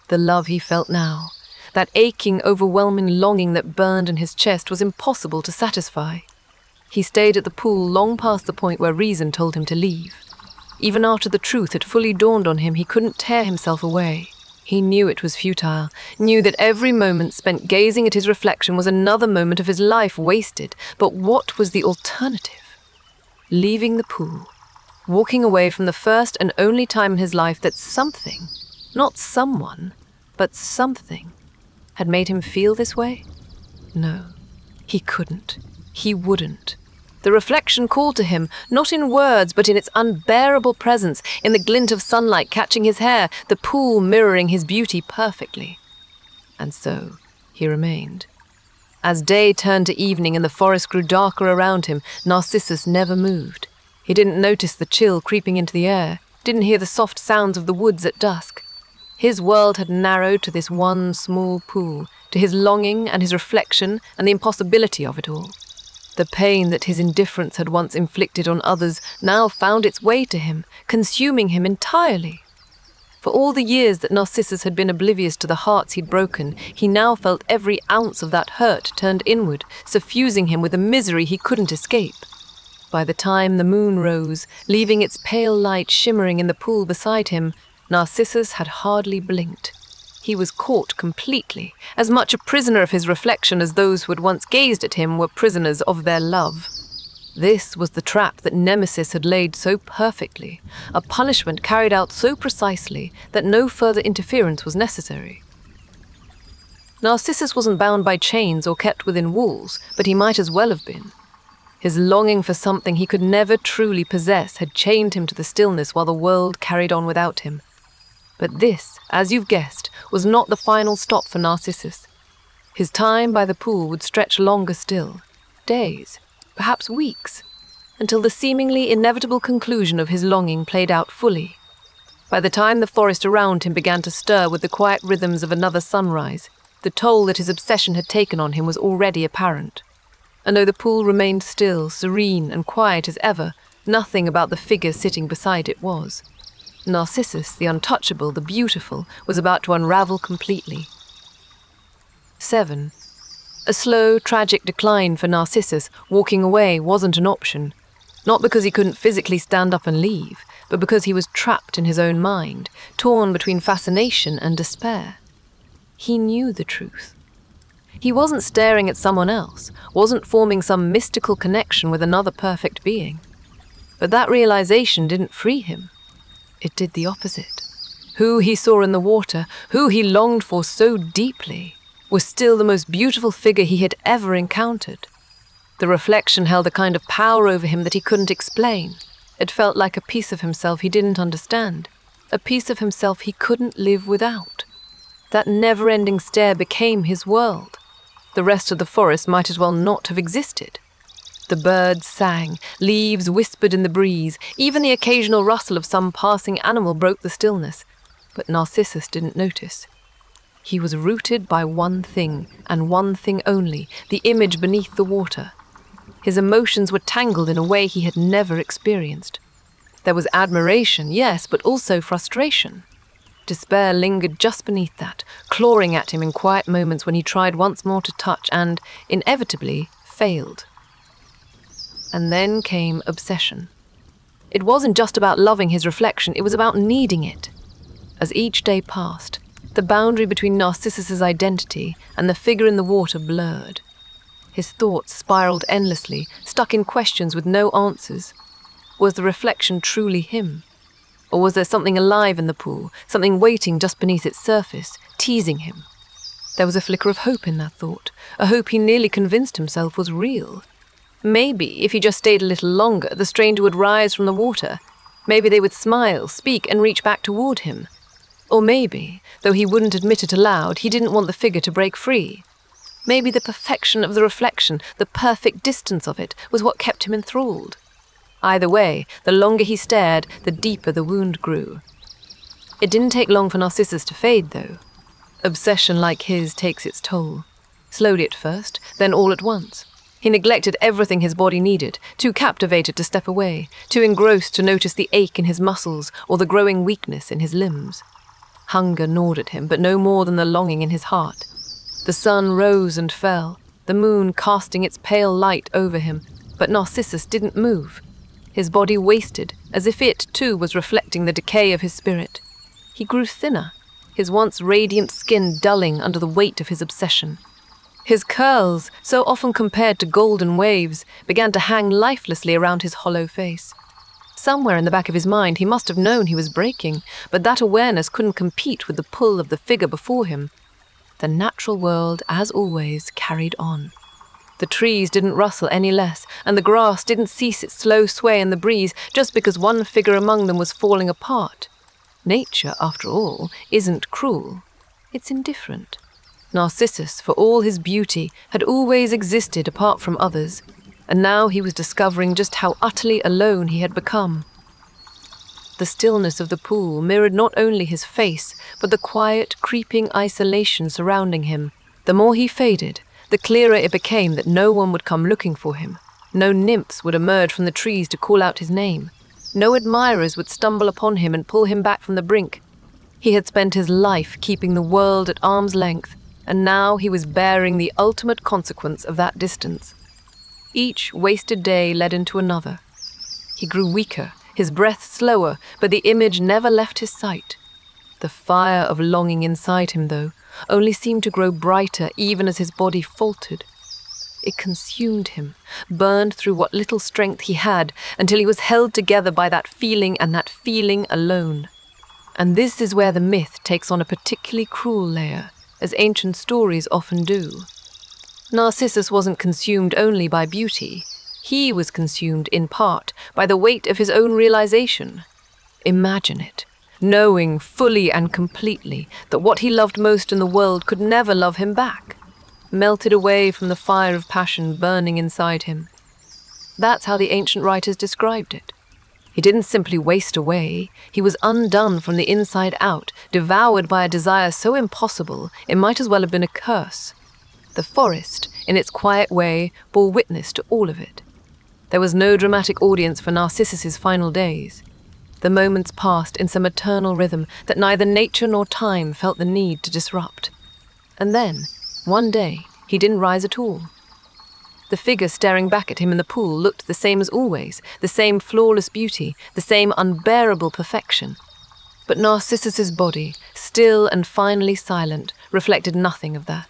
The love he felt now, that aching, overwhelming longing that burned in his chest, was impossible to satisfy. He stayed at the pool long past the point where reason told him to leave. Even after the truth had fully dawned on him, he couldn't tear himself away. He knew it was futile, knew that every moment spent gazing at his reflection was another moment of his life wasted. But what was the alternative? Leaving the pool, walking away from the first and only time in his life that something, not someone, but something, had made him feel this way? No, he couldn't. He wouldn't. The reflection called to him, not in words, but in its unbearable presence, in the glint of sunlight catching his hair, the pool mirroring his beauty perfectly. And so he remained. As day turned to evening and the forest grew darker around him, Narcissus never moved. He didn't notice the chill creeping into the air, didn't hear the soft sounds of the woods at dusk. His world had narrowed to this one small pool, to his longing and his reflection and the impossibility of it all. The pain that his indifference had once inflicted on others now found its way to him, consuming him entirely. For all the years that Narcissus had been oblivious to the hearts he'd broken, he now felt every ounce of that hurt turned inward, suffusing him with a misery he couldn't escape. By the time the moon rose, leaving its pale light shimmering in the pool beside him, Narcissus had hardly blinked. He was caught completely, as much a prisoner of his reflection as those who had once gazed at him were prisoners of their love. This was the trap that Nemesis had laid so perfectly, a punishment carried out so precisely that no further interference was necessary. Narcissus wasn't bound by chains or kept within walls, but he might as well have been. His longing for something he could never truly possess had chained him to the stillness while the world carried on without him. But this, as you've guessed, was not the final stop for Narcissus. His time by the pool would stretch longer still, days, perhaps weeks, until the seemingly inevitable conclusion of his longing played out fully. By the time the forest around him began to stir with the quiet rhythms of another sunrise, the toll that his obsession had taken on him was already apparent. And though the pool remained still, serene, and quiet as ever, nothing about the figure sitting beside it was. Narcissus, the untouchable, the beautiful, was about to unravel completely. 7. A slow, tragic decline for Narcissus. Walking away wasn't an option. Not because he couldn't physically stand up and leave, but because he was trapped in his own mind, torn between fascination and despair. He knew the truth. He wasn't staring at someone else, wasn't forming some mystical connection with another perfect being. But that realization didn't free him. It did the opposite. Who he saw in the water, who he longed for so deeply, was still the most beautiful figure he had ever encountered. The reflection held a kind of power over him that he couldn't explain. It felt like a piece of himself he didn't understand, a piece of himself he couldn't live without. That never-ending stare became his world. The rest of the forest might as well not have existed. The birds sang, leaves whispered in the breeze, even the occasional rustle of some passing animal broke the stillness. But Narcissus didn't notice. He was rooted by one thing, and one thing only, the image beneath the water. His emotions were tangled in a way he had never experienced. There was admiration, yes, but also frustration. Despair lingered just beneath that, clawing at him in quiet moments when he tried once more to touch and, inevitably, failed. And then came obsession. It wasn't just about loving his reflection, it was about needing it. As each day passed, the boundary between Narcissus's identity and the figure in the water blurred. His thoughts spiraled endlessly, stuck in questions with no answers. Was the reflection truly him? Or was there something alive in the pool, something waiting just beneath its surface, teasing him? There was a flicker of hope in that thought, a hope he nearly convinced himself was real. Maybe, if he just stayed a little longer, the stranger would rise from the water. Maybe they would smile, speak, and reach back toward him. Or maybe, though he wouldn't admit it aloud, he didn't want the figure to break free. Maybe the perfection of the reflection, the perfect distance of it, was what kept him enthralled. Either way, the longer he stared, the deeper the wound grew. It didn't take long for Narcissus to fade, though. Obsession like his takes its toll. Slowly at first, then all at once. He neglected everything his body needed, too captivated to step away, too engrossed to notice the ache in his muscles or the growing weakness in his limbs. Hunger gnawed at him, but no more than the longing in his heart. The sun rose and fell, the moon casting its pale light over him, but Narcissus didn't move. His body wasted, as if it, too, was reflecting the decay of his spirit. He grew thinner, his once radiant skin dulling under the weight of his obsession. His curls, so often compared to golden waves, began to hang lifelessly around his hollow face. Somewhere in the back of his mind he must have known he was breaking, but that awareness couldn't compete with the pull of the figure before him. The natural world, as always, carried on. The trees didn't rustle any less, and the grass didn't cease its slow sway in the breeze just because one figure among them was falling apart. Nature, after all, isn't cruel. It's indifferent. Narcissus, for all his beauty, had always existed apart from others, and now he was discovering just how utterly alone he had become. The stillness of the pool mirrored not only his face, but the quiet, creeping isolation surrounding him. The more he faded, the clearer it became that no one would come looking for him. No nymphs would emerge from the trees to call out his name. No admirers would stumble upon him and pull him back from the brink. He had spent his life keeping the world at arm's length, and now he was bearing the ultimate consequence of that distance. Each wasted day led into another. He grew weaker, his breath slower, but the image never left his sight. The fire of longing inside him, though, only seemed to grow brighter even as his body faltered. It consumed him, burned through what little strength he had, until he was held together by that feeling and that feeling alone. And this is where the myth takes on a particularly cruel layer, as ancient stories often do. Narcissus wasn't consumed only by beauty. He was consumed, in part, by the weight of his own realization. Imagine it, knowing fully and completely that what he loved most in the world could never love him back, melted away from the fire of passion burning inside him. That's how the ancient writers described it. He didn't simply waste away, he was undone from the inside out, devoured by a desire so impossible it might as well have been a curse. The forest, in its quiet way, bore witness to all of it. There was no dramatic audience for Narcissus's final days. The moments passed in some eternal rhythm that neither nature nor time felt the need to disrupt. And then, one day, he didn't rise at all. The figure staring back at him in the pool looked the same as always, the same flawless beauty, the same unbearable perfection. But Narcissus's body, still and finally silent, reflected nothing of that.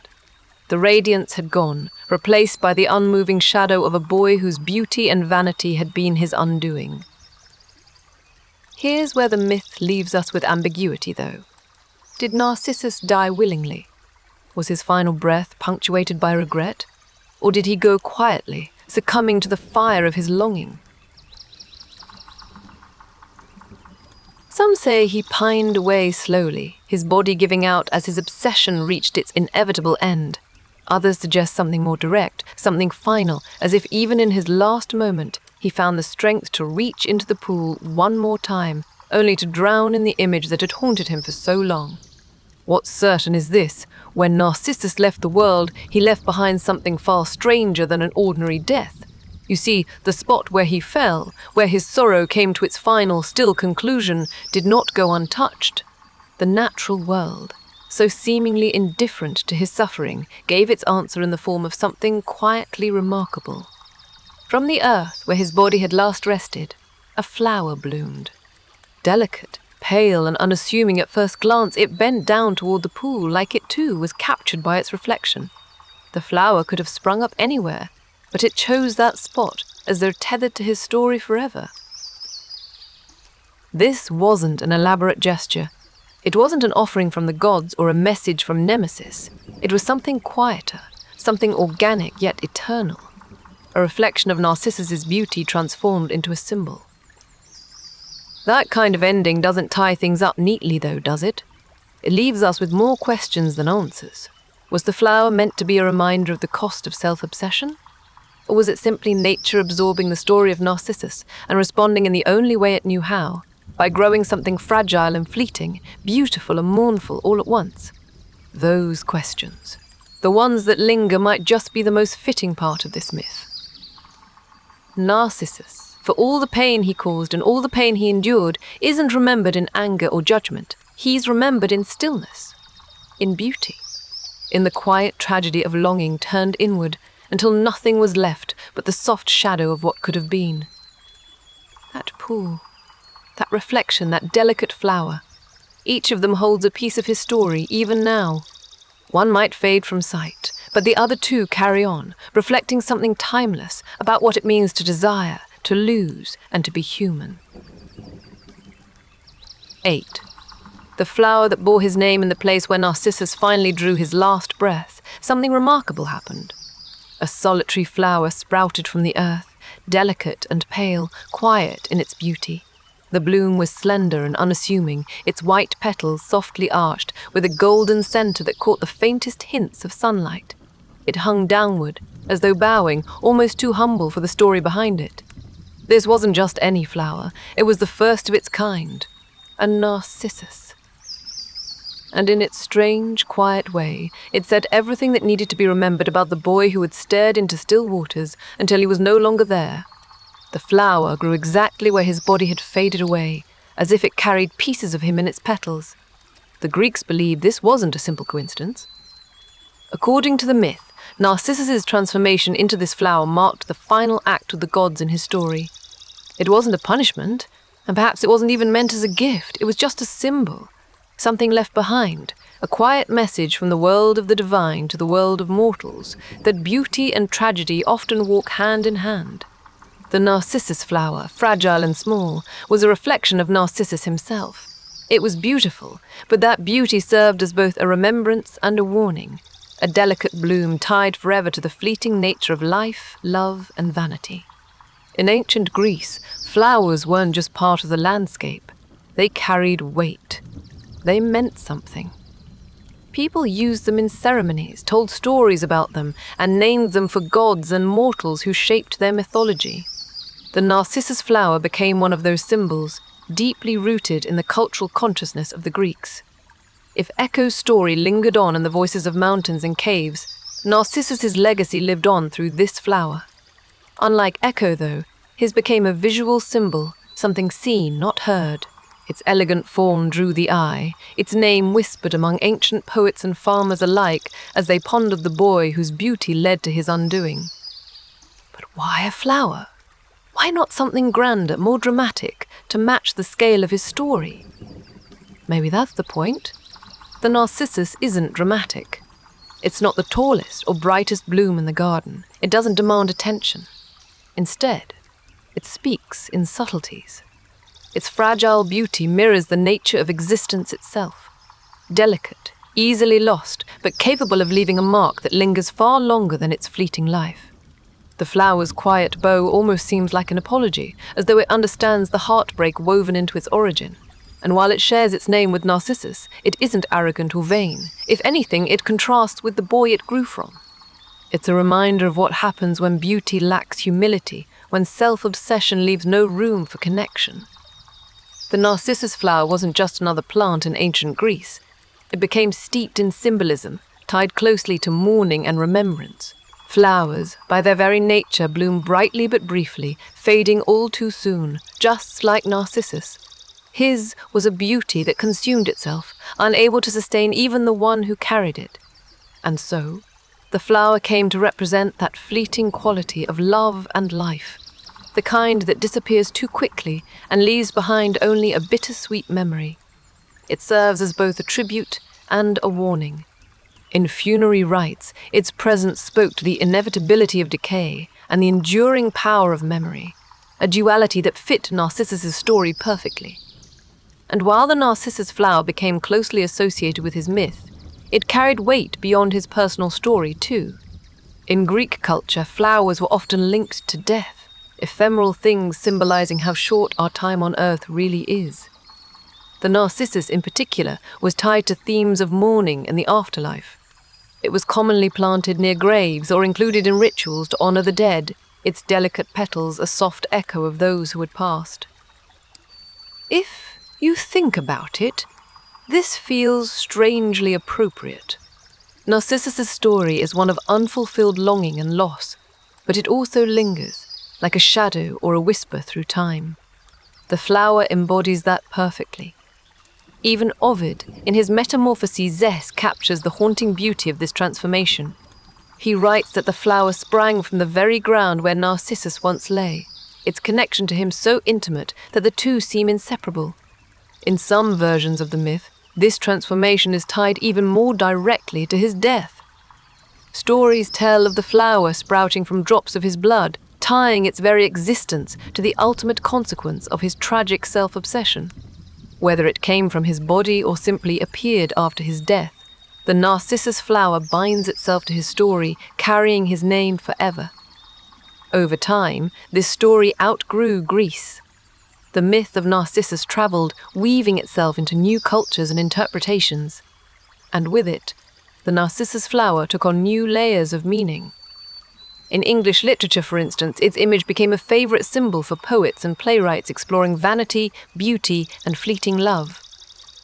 The radiance had gone, replaced by the unmoving shadow of a boy whose beauty and vanity had been his undoing. Here's where the myth leaves us with ambiguity, though. Did Narcissus die willingly? Was his final breath punctuated by regret? Or did he go quietly, succumbing to the fire of his longing? Some say he pined away slowly, his body giving out as his obsession reached its inevitable end. Others suggest something more direct, something final, as if even in his last moment he found the strength to reach into the pool one more time, only to drown in the image that had haunted him for so long. What's certain is this: when Narcissus left the world, he left behind something far stranger than an ordinary death. You see, the spot where he fell, where his sorrow came to its final, still conclusion, did not go untouched. The natural world, so seemingly indifferent to his suffering, gave its answer in the form of something quietly remarkable. From the earth where his body had last rested, a flower bloomed. Delicate, pale and unassuming at first glance, it bent down toward the pool like it too was captured by its reflection. The flower could have sprung up anywhere, but it chose that spot as though tethered to his story forever. This wasn't an elaborate gesture. It wasn't an offering from the gods or a message from Nemesis. It was something quieter, something organic yet eternal. A reflection of Narcissus's beauty transformed into a symbol. That kind of ending doesn't tie things up neatly, though, does it? It leaves us with more questions than answers. Was the flower meant to be a reminder of the cost of self-obsession? Or was it simply nature absorbing the story of Narcissus and responding in the only way it knew how, by growing something fragile and fleeting, beautiful and mournful all at once? Those questions, the ones that linger, might just be the most fitting part of this myth. Narcissus, for all the pain he caused and all the pain he endured, isn't remembered in anger or judgment. He's remembered in stillness, in beauty, in the quiet tragedy of longing turned inward until nothing was left but the soft shadow of what could have been. That pool, that reflection, that delicate flower, each of them holds a piece of his story even now. One might fade from sight, but the other two carry on, reflecting something timeless about what it means to desire, to lose, and to be human. 8. The flower that bore his name in the place where Narcissus finally drew his last breath, something remarkable happened. A solitary flower sprouted from the earth, delicate and pale, quiet in its beauty. The bloom was slender and unassuming, its white petals softly arched, with a golden center that caught the faintest hints of sunlight. It hung downward, as though bowing, almost too humble for the story behind it. This wasn't just any flower, it was the first of its kind, a Narcissus. And in its strange, quiet way, it said everything that needed to be remembered about the boy who had stared into still waters until he was no longer there. The flower grew exactly where his body had faded away, as if it carried pieces of him in its petals. The Greeks believed this wasn't a simple coincidence. According to the myth, Narcissus's transformation into this flower marked the final act of the gods in his story. It wasn't a punishment, and perhaps it wasn't even meant as a gift. It was just a symbol, something left behind, a quiet message from the world of the divine to the world of mortals, that beauty and tragedy often walk hand in hand. The Narcissus flower, fragile and small, was a reflection of Narcissus himself. It was beautiful, but that beauty served as both a remembrance and a warning, a delicate bloom tied forever to the fleeting nature of life, love, and vanity. In ancient Greece, flowers weren't just part of the landscape. They carried weight. They meant something. People used them in ceremonies, told stories about them, and named them for gods and mortals who shaped their mythology. The Narcissus flower became one of those symbols, deeply rooted in the cultural consciousness of the Greeks. If Echo's story lingered on in the voices of mountains and caves, Narcissus's legacy lived on through this flower. Unlike Echo, though, his became a visual symbol, something seen, not heard. Its elegant form drew the eye, its name whispered among ancient poets and farmers alike as they pondered the boy whose beauty led to his undoing. But why a flower? Why not something grander, more dramatic, to match the scale of his story? Maybe that's the point. The Narcissus isn't dramatic. It's not the tallest or brightest bloom in the garden. It doesn't demand attention. Instead, it speaks in subtleties. Its fragile beauty mirrors the nature of existence itself. Delicate, easily lost, but capable of leaving a mark that lingers far longer than its fleeting life. The flower's quiet bow almost seems like an apology, as though it understands the heartbreak woven into its origin. And while it shares its name with Narcissus, it isn't arrogant or vain. If anything, it contrasts with the boy it grew from. It's a reminder of what happens when beauty lacks humility, when self-obsession leaves no room for connection. The Narcissus flower wasn't just another plant in ancient Greece. It became steeped in symbolism, tied closely to mourning and remembrance. Flowers, by their very nature, bloom brightly but briefly, fading all too soon, just like Narcissus. His was a beauty that consumed itself, unable to sustain even the one who carried it. And so, the flower came to represent that fleeting quality of love and life, the kind that disappears too quickly and leaves behind only a bittersweet memory. It serves as both a tribute and a warning. In funerary rites, its presence spoke to the inevitability of decay and the enduring power of memory, a duality that fit Narcissus's story perfectly. And while the Narcissus flower became closely associated with his myth, it carried weight beyond his personal story too. In Greek culture, flowers were often linked to death, ephemeral things symbolizing how short our time on earth really is. The Narcissus, in particular, was tied to themes of mourning and the afterlife. It was commonly planted near graves or included in rituals to honor the dead, its delicate petals a soft echo of those who had passed. If you think about it, this feels strangely appropriate. Narcissus's story is one of unfulfilled longing and loss, but it also lingers, like a shadow or a whisper through time. The flower embodies that perfectly. Even Ovid, in his Metamorphoses, captures the haunting beauty of this transformation. He writes that the flower sprang from the very ground where Narcissus once lay, its connection to him so intimate that the two seem inseparable. In some versions of the myth, this transformation is tied even more directly to his death. Stories tell of the flower sprouting from drops of his blood, tying its very existence to the ultimate consequence of his tragic self-obsession. Whether it came from his body or simply appeared after his death, the Narcissus flower binds itself to his story, carrying his name forever. Over time, this story outgrew Greece. The myth of Narcissus traveled, weaving itself into new cultures and interpretations. And with it, the Narcissus flower took on new layers of meaning. In English literature, for instance, its image became a favorite symbol for poets and playwrights exploring vanity, beauty, and fleeting love.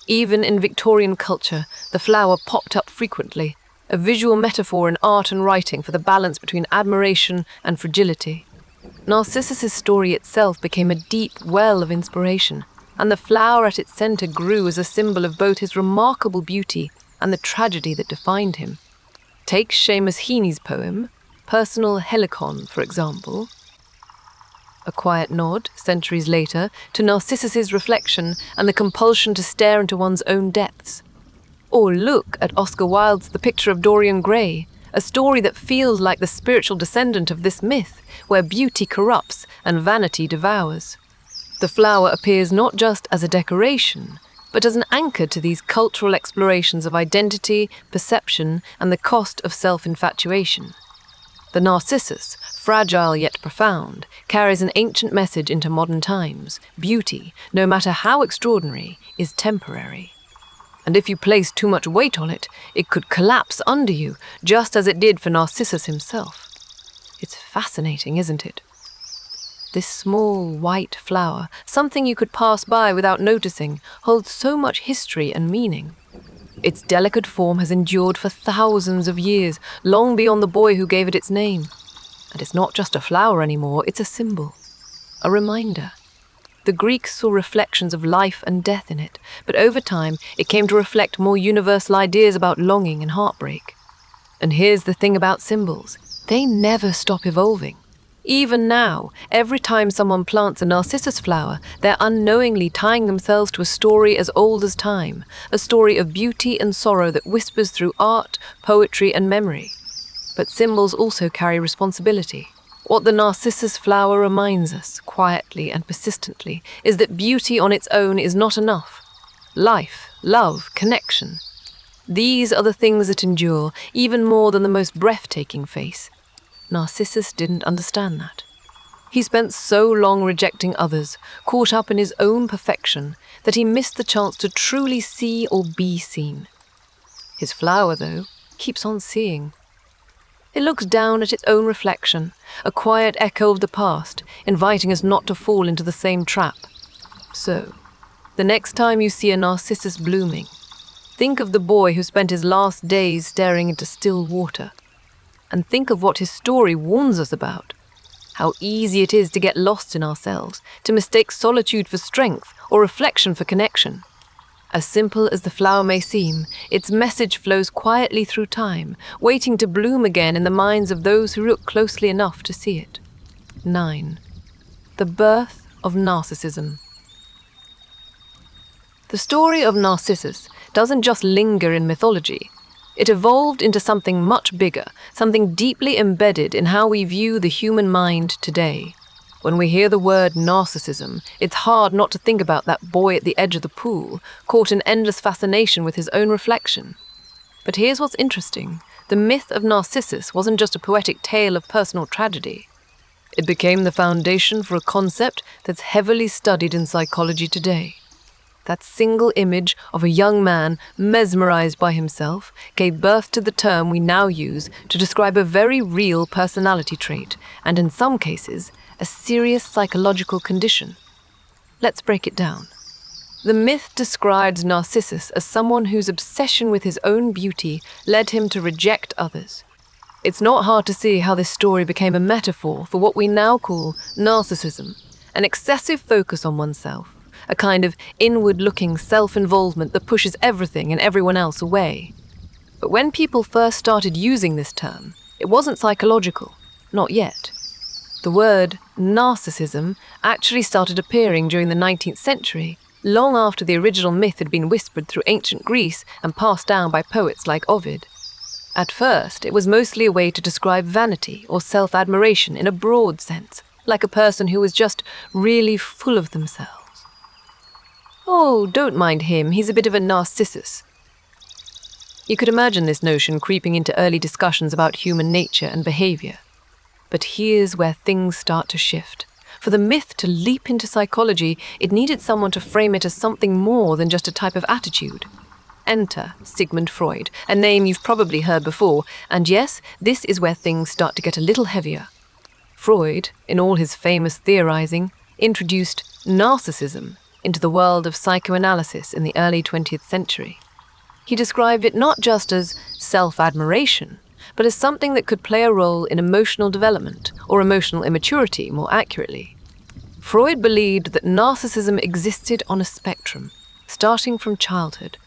Even in Victorian culture, the flower popped up frequently, a visual metaphor in art and writing for the balance between admiration and fragility. Narcissus's story itself became a deep well of inspiration, and the flower at its center grew as a symbol of both his remarkable beauty and the tragedy that defined him. Take Seamus Heaney's poem, Personal Helicon, for example. A quiet nod, centuries later, to Narcissus's reflection and the compulsion to stare into one's own depths. Or look at Oscar Wilde's The Picture of Dorian Gray, a story that feels like the spiritual descendant of this myth, where beauty corrupts and vanity devours. The flower appears not just as a decoration, but as an anchor to these cultural explorations of identity, perception, and the cost of self-infatuation. The Narcissus, fragile yet profound, carries an ancient message into modern times. Beauty, no matter how extraordinary, is temporary. And if you place too much weight on it, it could collapse under you, just as it did for Narcissus himself. It's fascinating, isn't it? This small, white flower, something you could pass by without noticing, holds so much history and meaning. Its delicate form has endured for thousands of years, long beyond the boy who gave it its name. And it's not just a flower anymore, it's a symbol, a reminder. The Greeks saw reflections of life and death in it, but over time it came to reflect more universal ideas about longing and heartbreak. And here's the thing about symbols, they never stop evolving. Even now, every time someone plants a narcissus flower, they're unknowingly tying themselves to a story as old as time, a story of beauty and sorrow that whispers through art, poetry, and memory. But symbols also carry responsibility. What the narcissus flower reminds us, quietly and persistently, is that beauty on its own is not enough. Life, love, connection. These are the things that endure, even more than the most breathtaking face. Narcissus didn't understand that. He spent so long rejecting others, caught up in his own perfection, that he missed the chance to truly see or be seen. His flower, though, keeps on seeing. It looks down at its own reflection, a quiet echo of the past, inviting us not to fall into the same trap. So, the next time you see a narcissus blooming, think of the boy who spent his last days staring into still water. And think of what his story warns us about. How easy it is to get lost in ourselves, to mistake solitude for strength or reflection for connection. As simple as the flower may seem, its message flows quietly through time, waiting to bloom again in the minds of those who look closely enough to see it. 9. The birth of narcissism. The story of Narcissus doesn't just linger in mythology. It evolved into something much bigger, something deeply embedded in how we view the human mind today. When we hear the word narcissism, it's hard not to think about that boy at the edge of the pool, caught in endless fascination with his own reflection. But here's what's interesting. The myth of Narcissus wasn't just a poetic tale of personal tragedy. It became the foundation for a concept that's heavily studied in psychology today. That single image of a young man mesmerized by himself gave birth to the term we now use to describe a very real personality trait, and in some cases, a serious psychological condition. Let's break it down. The myth describes Narcissus as someone whose obsession with his own beauty led him to reject others. It's not hard to see how this story became a metaphor for what we now call narcissism, an excessive focus on oneself, a kind of inward-looking self-involvement that pushes everything and everyone else away. But when people first started using this term, it wasn't psychological, not yet. The word narcissism actually started appearing during the 19th century, long after the original myth had been whispered through ancient Greece and passed down by poets like Ovid. At first, it was mostly a way to describe vanity or self-admiration in a broad sense, like a person who was just really full of themselves. Oh, don't mind him, he's a bit of a Narcissus. You could imagine this notion creeping into early discussions about human nature and behavior. But here's where things start to shift. For the myth to leap into psychology, it needed someone to frame it as something more than just a type of attitude. Enter Sigmund Freud, a name you've probably heard before, and yes, this is where things start to get a little heavier. Freud, in all his famous theorizing, introduced narcissism into the world of psychoanalysis in the early 20th century. He described it not just as self-admiration, but as something that could play a role in emotional development, or emotional immaturity more accurately. Freud believed that narcissism existed on a spectrum, starting from childhood.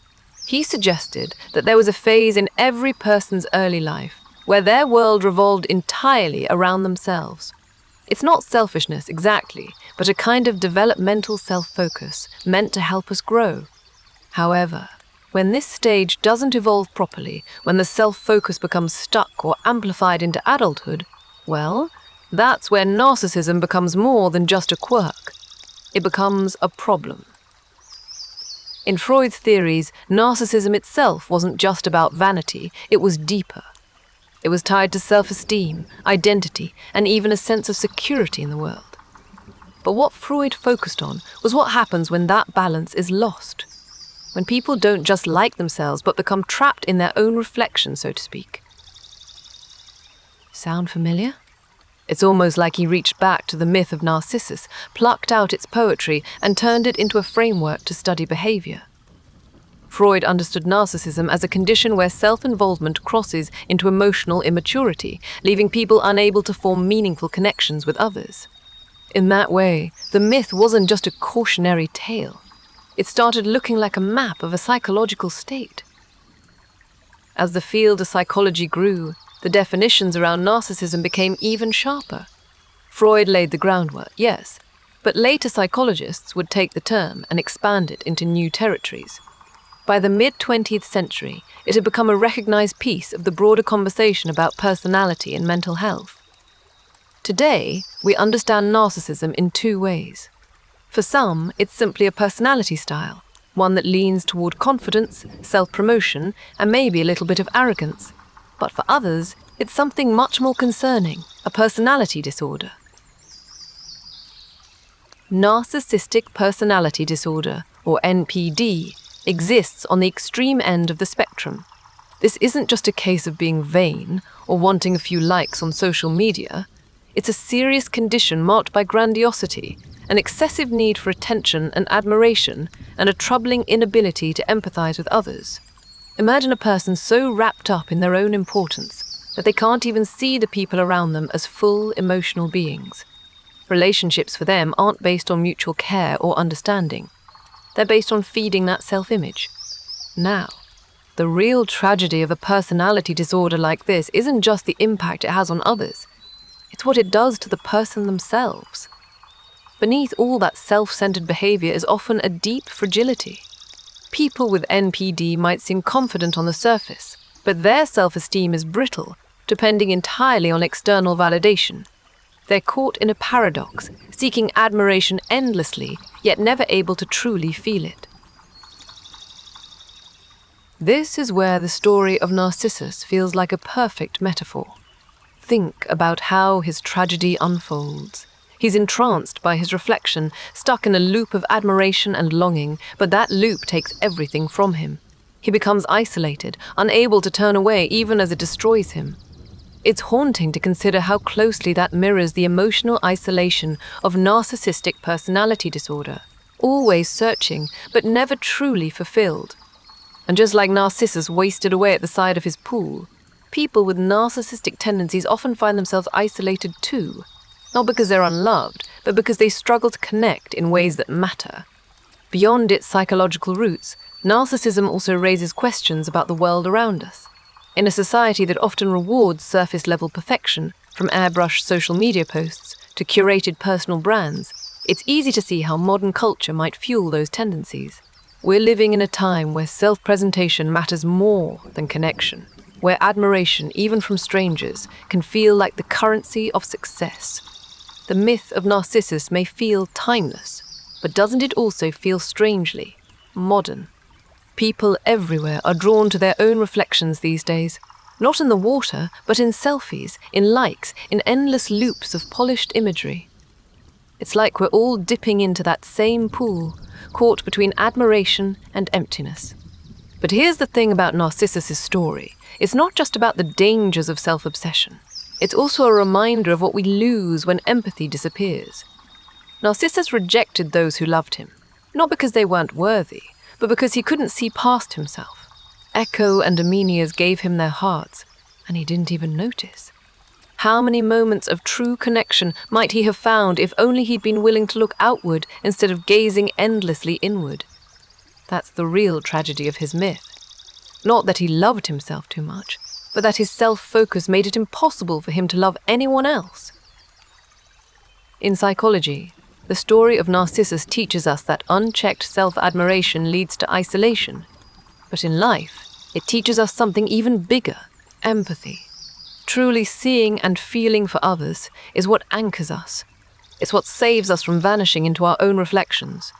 He suggested that there was a phase in every person's early life where their world revolved entirely around themselves. It's not selfishness exactly, but a kind of developmental self-focus meant to help us grow. However, when this stage doesn't evolve properly, when the self-focus becomes stuck or amplified into adulthood, well, that's where narcissism becomes more than just a quirk. It becomes a problem. In Freud's theories, narcissism itself wasn't just about vanity, it was deeper. It was tied to self-esteem, identity, and even a sense of security in the world. But what Freud focused on was what happens when that balance is lost. When people don't just like themselves but become trapped in their own reflection, so to speak. Sound familiar? It's almost like he reached back to the myth of Narcissus, plucked out its poetry, and turned it into a framework to study behavior. Freud understood narcissism as a condition where self-involvement crosses into emotional immaturity, leaving people unable to form meaningful connections with others. In that way, the myth wasn't just a cautionary tale. It started looking like a map of a psychological state. As the field of psychology grew, the definitions around narcissism became even sharper. Freud laid the groundwork, yes, but later psychologists would take the term and expand it into new territories. By the mid-20th century, it had become a recognized piece of the broader conversation about personality and mental health. Today, we understand narcissism in two ways. For some, it's simply a personality style, one that leans toward confidence, self-promotion, and maybe a little bit of arrogance. But for others, it's something much more concerning, a personality disorder. Narcissistic personality disorder, or NPD, exists on the extreme end of the spectrum. This isn't just a case of being vain or wanting a few likes on social media. It's a serious condition marked by grandiosity, an excessive need for attention and admiration, and a troubling inability to empathize with others. Imagine a person so wrapped up in their own importance that they can't even see the people around them as full emotional beings. Relationships for them aren't based on mutual care or understanding. They're based on feeding that self-image. Now, the real tragedy of a personality disorder like this isn't just the impact it has on others. It's what it does to the person themselves. Beneath all that self-centered behavior is often a deep fragility. People with NPD might seem confident on the surface, but their self-esteem is brittle, depending entirely on external validation. They're caught in a paradox, seeking admiration endlessly, yet never able to truly feel it. This is where the story of Narcissus feels like a perfect metaphor. Think about how his tragedy unfolds. He's entranced by his reflection, stuck in a loop of admiration and longing, but that loop takes everything from him. He becomes isolated, unable to turn away even as it destroys him. It's haunting to consider how closely that mirrors the emotional isolation of narcissistic personality disorder, always searching, but never truly fulfilled. And just like Narcissus wasted away at the side of his pool, people with narcissistic tendencies often find themselves isolated too, not because they're unloved, but because they struggle to connect in ways that matter. Beyond its psychological roots, narcissism also raises questions about the world around us. In a society that often rewards surface-level perfection, from airbrushed social media posts to curated personal brands, it's easy to see how modern culture might fuel those tendencies. We're living in a time where self-presentation matters more than connection, where admiration, even from strangers, can feel like the currency of success. The myth of Narcissus may feel timeless, but doesn't it also feel strangely modern? People everywhere are drawn to their own reflections these days, not in the water, but in selfies, in likes, in endless loops of polished imagery. It's like we're all dipping into that same pool, caught between admiration and emptiness. But here's the thing about Narcissus' story. It's not just about the dangers of self-obsession. It's also a reminder of what we lose when empathy disappears. Narcissus rejected those who loved him, not because they weren't worthy, but because he couldn't see past himself. Echo and Amenias gave him their hearts, and he didn't even notice. How many moments of true connection might he have found if only he'd been willing to look outward instead of gazing endlessly inward? That's the real tragedy of his myth. Not that he loved himself too much, but that his self-focus made it impossible for him to love anyone else. In psychology, the story of Narcissus teaches us that unchecked self-admiration leads to isolation. But in life, it teaches us something even bigger: empathy. Truly seeing and feeling for others is what anchors us. It's what saves us from vanishing into our own reflections.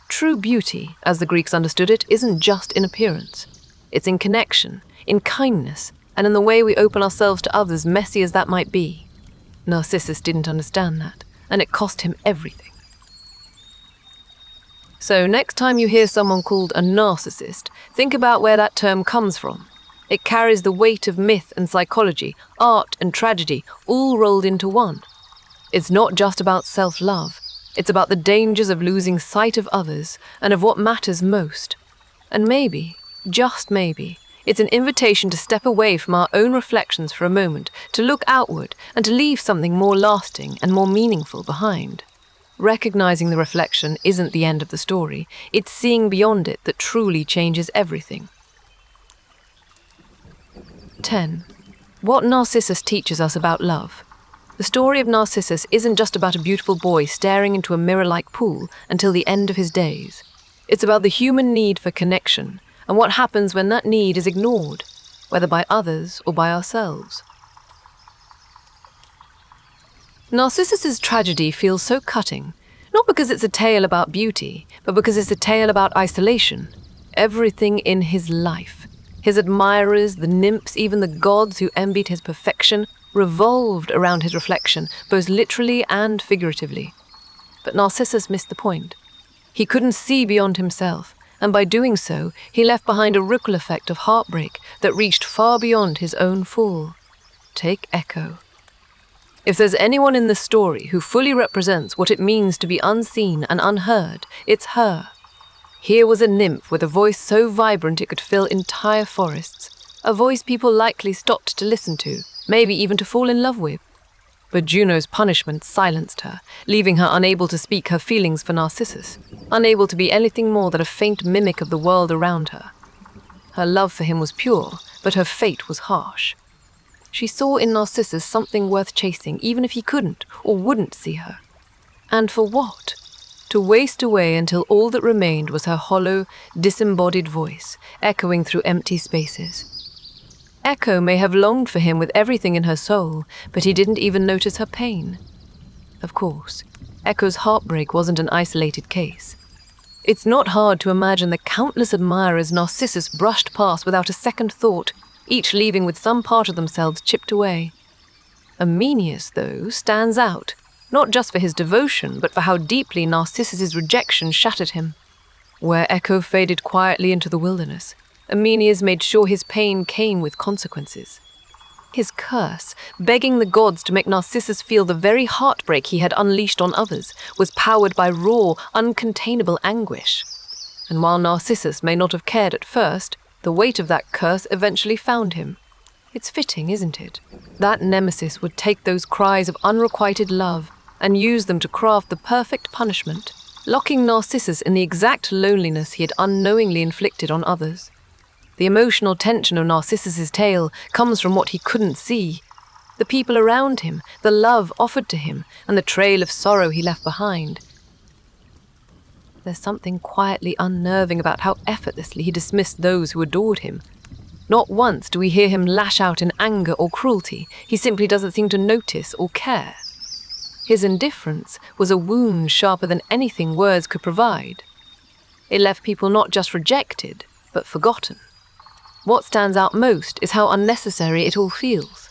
True beauty, as the Greeks understood it, isn't just in appearance. It's in connection, in kindness, and in the way we open ourselves to others, messy as that might be. Narcissus didn't understand that, and it cost him everything. So next time you hear someone called a narcissist, think about where that term comes from. It carries the weight of myth and psychology, art and tragedy, all rolled into one. It's not just about self-love. It's about the dangers of losing sight of others and of what matters most. And maybe, just maybe, it's an invitation to step away from our own reflections for a moment, to look outward and to leave something more lasting and more meaningful behind. Recognizing the reflection isn't the end of the story. It's seeing beyond it that truly changes everything. 10. What Narcissus teaches us about love. The story of Narcissus isn't just about a beautiful boy staring into a mirror-like pool until the end of his days. It's about the human need for connection and what happens when that need is ignored, whether by others or by ourselves. Narcissus's tragedy feels so cutting, not because it's a tale about beauty, but because it's a tale about isolation. Everything in his life, his admirers, the nymphs, even the gods who envied his perfection, revolved around his reflection, both literally and figuratively. But Narcissus missed the point. He couldn't see beyond himself, and by doing so, he left behind a ripple effect of heartbreak that reached far beyond his own fall. Take Echo. If there's anyone in this story who fully represents what it means to be unseen and unheard, it's her. Here was a nymph with a voice so vibrant it could fill entire forests, a voice people likely stopped to listen to, maybe even to fall in love with. But Juno's punishment silenced her, leaving her unable to speak her feelings for Narcissus, unable to be anything more than a faint mimic of the world around her. Her love for him was pure, but her fate was harsh. She saw in Narcissus something worth chasing, even if he couldn't or wouldn't see her. And for what? To waste away until all that remained was her hollow, disembodied voice, echoing through empty spaces. Echo may have longed for him with everything in her soul, but he didn't even notice her pain. Of course, Echo's heartbreak wasn't an isolated case. It's not hard to imagine the countless admirers Narcissus brushed past without a second thought, each leaving with some part of themselves chipped away. Amenius, though, stands out, not just for his devotion, but for how deeply Narcissus's rejection shattered him. Where Echo faded quietly into the wilderness, Amenius made sure his pain came with consequences. His curse, begging the gods to make Narcissus feel the very heartbreak he had unleashed on others, was powered by raw, uncontainable anguish. And while Narcissus may not have cared at first, the weight of that curse eventually found him. It's fitting, isn't it? That nemesis would take those cries of unrequited love and use them to craft the perfect punishment, locking Narcissus in the exact loneliness he had unknowingly inflicted on others. The emotional tension of Narcissus's tale comes from what he couldn't see. The people around him, the love offered to him, and the trail of sorrow he left behind. There's something quietly unnerving about how effortlessly he dismissed those who adored him. Not once do we hear him lash out in anger or cruelty. He simply doesn't seem to notice or care. His indifference was a wound sharper than anything words could provide. It left people not just rejected, but forgotten. What stands out most is how unnecessary it all feels.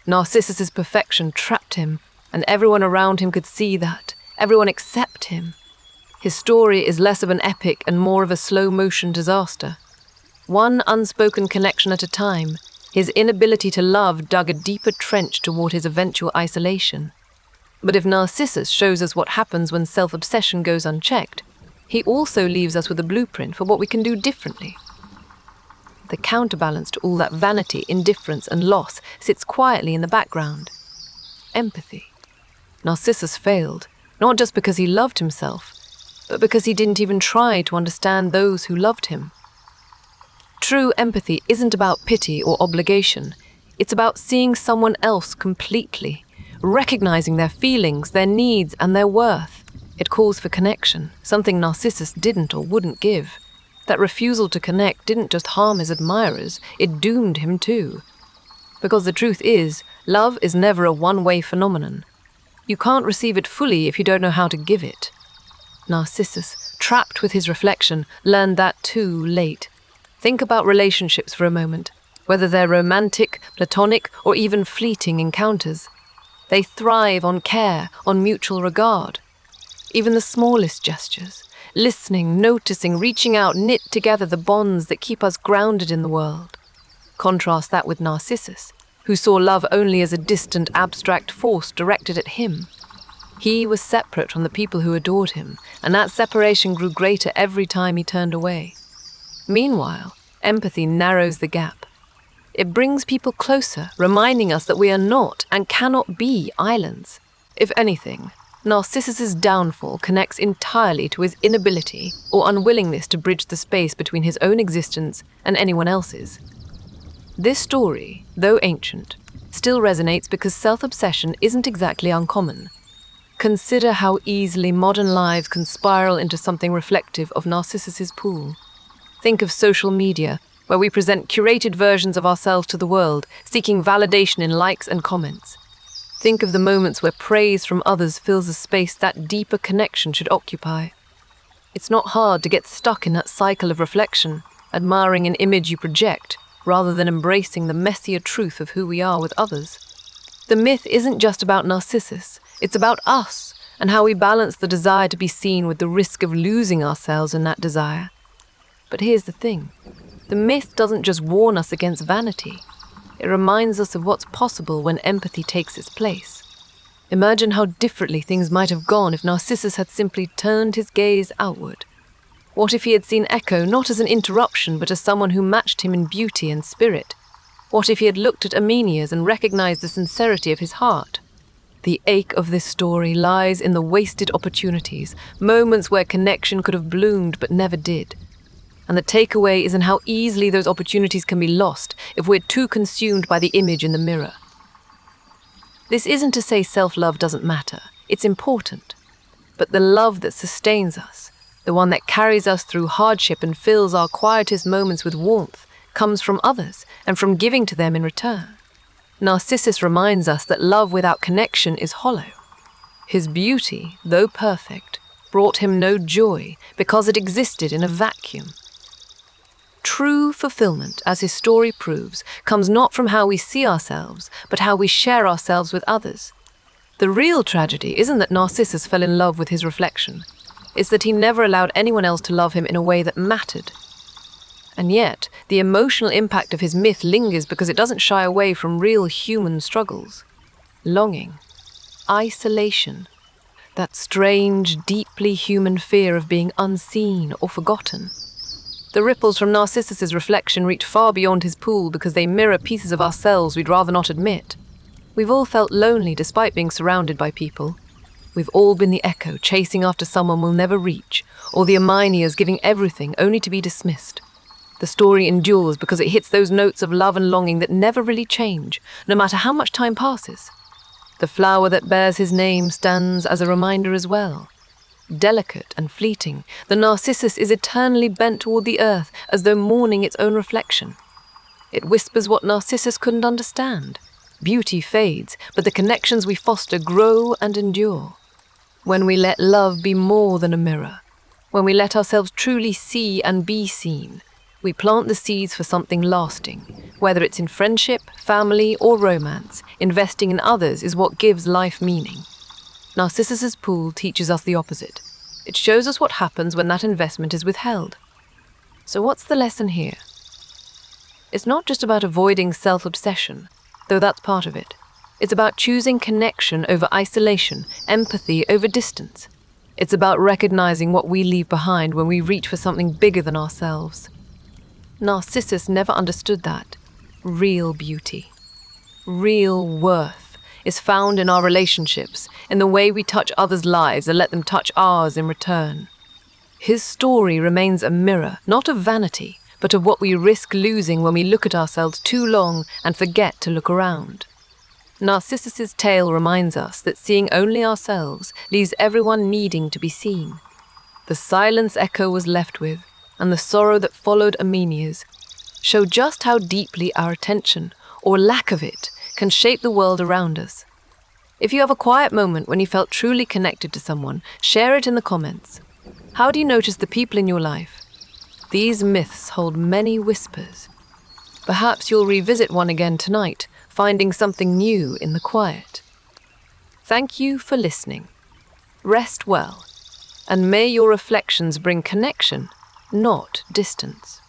Narcissus's perfection trapped him, and everyone around him could see that, everyone except him. His story is less of an epic and more of a slow-motion disaster. One unspoken connection at a time, his inability to love dug a deeper trench toward his eventual isolation. But if Narcissus shows us what happens when self-obsession goes unchecked, he also leaves us with a blueprint for what we can do differently. the counterbalance to all that vanity, indifference, and loss sits quietly in the background. Empathy. Narcissus failed, not just because he loved himself, but because he didn't even try to understand those who loved him. True empathy isn't about pity or obligation. It's about seeing someone else completely, recognizing their feelings, their needs, and their worth. It calls for connection, something Narcissus didn't or wouldn't give. That refusal to connect didn't just harm his admirers, it doomed him too. Because the truth is, love is never a one-way phenomenon. You can't receive it fully if you don't know how to give it. Narcissus, trapped with his reflection, learned that too late. Think about relationships for a moment, whether they're romantic, platonic, or even fleeting encounters. They thrive on care, on mutual regard. Even the smallest gestures, listening, noticing, reaching out, knit together the bonds that keep us grounded in the world. Contrast that with Narcissus, who saw love only as a distant, abstract force directed at him. He was separate from the people who adored him, and that separation grew greater every time he turned away. Meanwhile, empathy narrows the gap. It brings people closer, reminding us that we are not and cannot be islands. If anything, Narcissus's downfall connects entirely to his inability or unwillingness to bridge the space between his own existence and anyone else's. This story, though ancient, still resonates because self-obsession isn't exactly uncommon. Consider how easily modern lives can spiral into something reflective of Narcissus's pool. Think of social media, where we present curated versions of ourselves to the world, seeking validation in likes and comments. Think of the moments where praise from others fills a space that deeper connection should occupy. It's not hard to get stuck in that cycle of reflection, admiring an image you project, rather than embracing the messier truth of who we are with others. The myth isn't just about Narcissus, it's about us, and how we balance the desire to be seen with the risk of losing ourselves in that desire. But here's the thing. The myth doesn't just warn us against vanity. It reminds us of what's possible when empathy takes its place. Imagine how differently things might have gone if Narcissus had simply turned his gaze outward. What if he had seen Echo not as an interruption but as someone who matched him in beauty and spirit? What if he had looked at Amenias and recognized the sincerity of his heart? The ache of this story lies in the wasted opportunities, moments where connection could have bloomed but never did. And the takeaway is in how easily those opportunities can be lost if we're too consumed by the image in the mirror. This isn't to say self-love doesn't matter. It's important. But the love that sustains us, the one that carries us through hardship and fills our quietest moments with warmth, comes from others and from giving to them in return. Narcissus reminds us that love without connection is hollow. His beauty, though perfect, brought him no joy because it existed in a vacuum. True fulfillment, as his story proves, comes not from how we see ourselves, but how we share ourselves with others. The real tragedy isn't that Narcissus fell in love with his reflection. It's that he never allowed anyone else to love him in a way that mattered. And yet, the emotional impact of his myth lingers because it doesn't shy away from real human struggles. Longing, isolation, that strange, deeply human fear of being unseen or forgotten. The ripples from Narcissus's reflection reach far beyond his pool because they mirror pieces of ourselves we'd rather not admit. We've all felt lonely despite being surrounded by people. We've all been the Echo chasing after someone we'll never reach, or the Amenias giving everything only to be dismissed. The story endures because it hits those notes of love and longing that never really change, no matter how much time passes. The flower that bears his name stands as a reminder as well. Delicate and fleeting, the Narcissus is eternally bent toward the earth as though mourning its own reflection. It whispers what Narcissus couldn't understand. Beauty fades, but the connections we foster grow and endure. When we let love be more than a mirror, when we let ourselves truly see and be seen, we plant the seeds for something lasting. Whether it's in friendship, family, or romance, investing in others is what gives life meaning. Narcissus's pool teaches us the opposite. It shows us what happens when that investment is withheld. So what's the lesson here? It's not just about avoiding self-obsession, though that's part of it. It's about choosing connection over isolation, empathy over distance. It's about recognizing what we leave behind when we reach for something bigger than ourselves. Narcissus never understood that. Real beauty, real worth is found in our relationships, in the way we touch others' lives and let them touch ours in return. His story remains a mirror, not of vanity, but of what we risk losing when we look at ourselves too long and forget to look around. Narcissus's tale reminds us that seeing only ourselves leaves everyone needing to be seen. The silence Echo was left with, and the sorrow that followed Amelia's, show just how deeply our attention, or lack of it, can shape the world around us. If you have a quiet moment when you felt truly connected to someone, share it in the comments. How do you notice the people in your life? These myths hold many whispers. Perhaps you'll revisit one again tonight, finding something new in the quiet. Thank you for listening. Rest well, and may your reflections bring connection, not distance.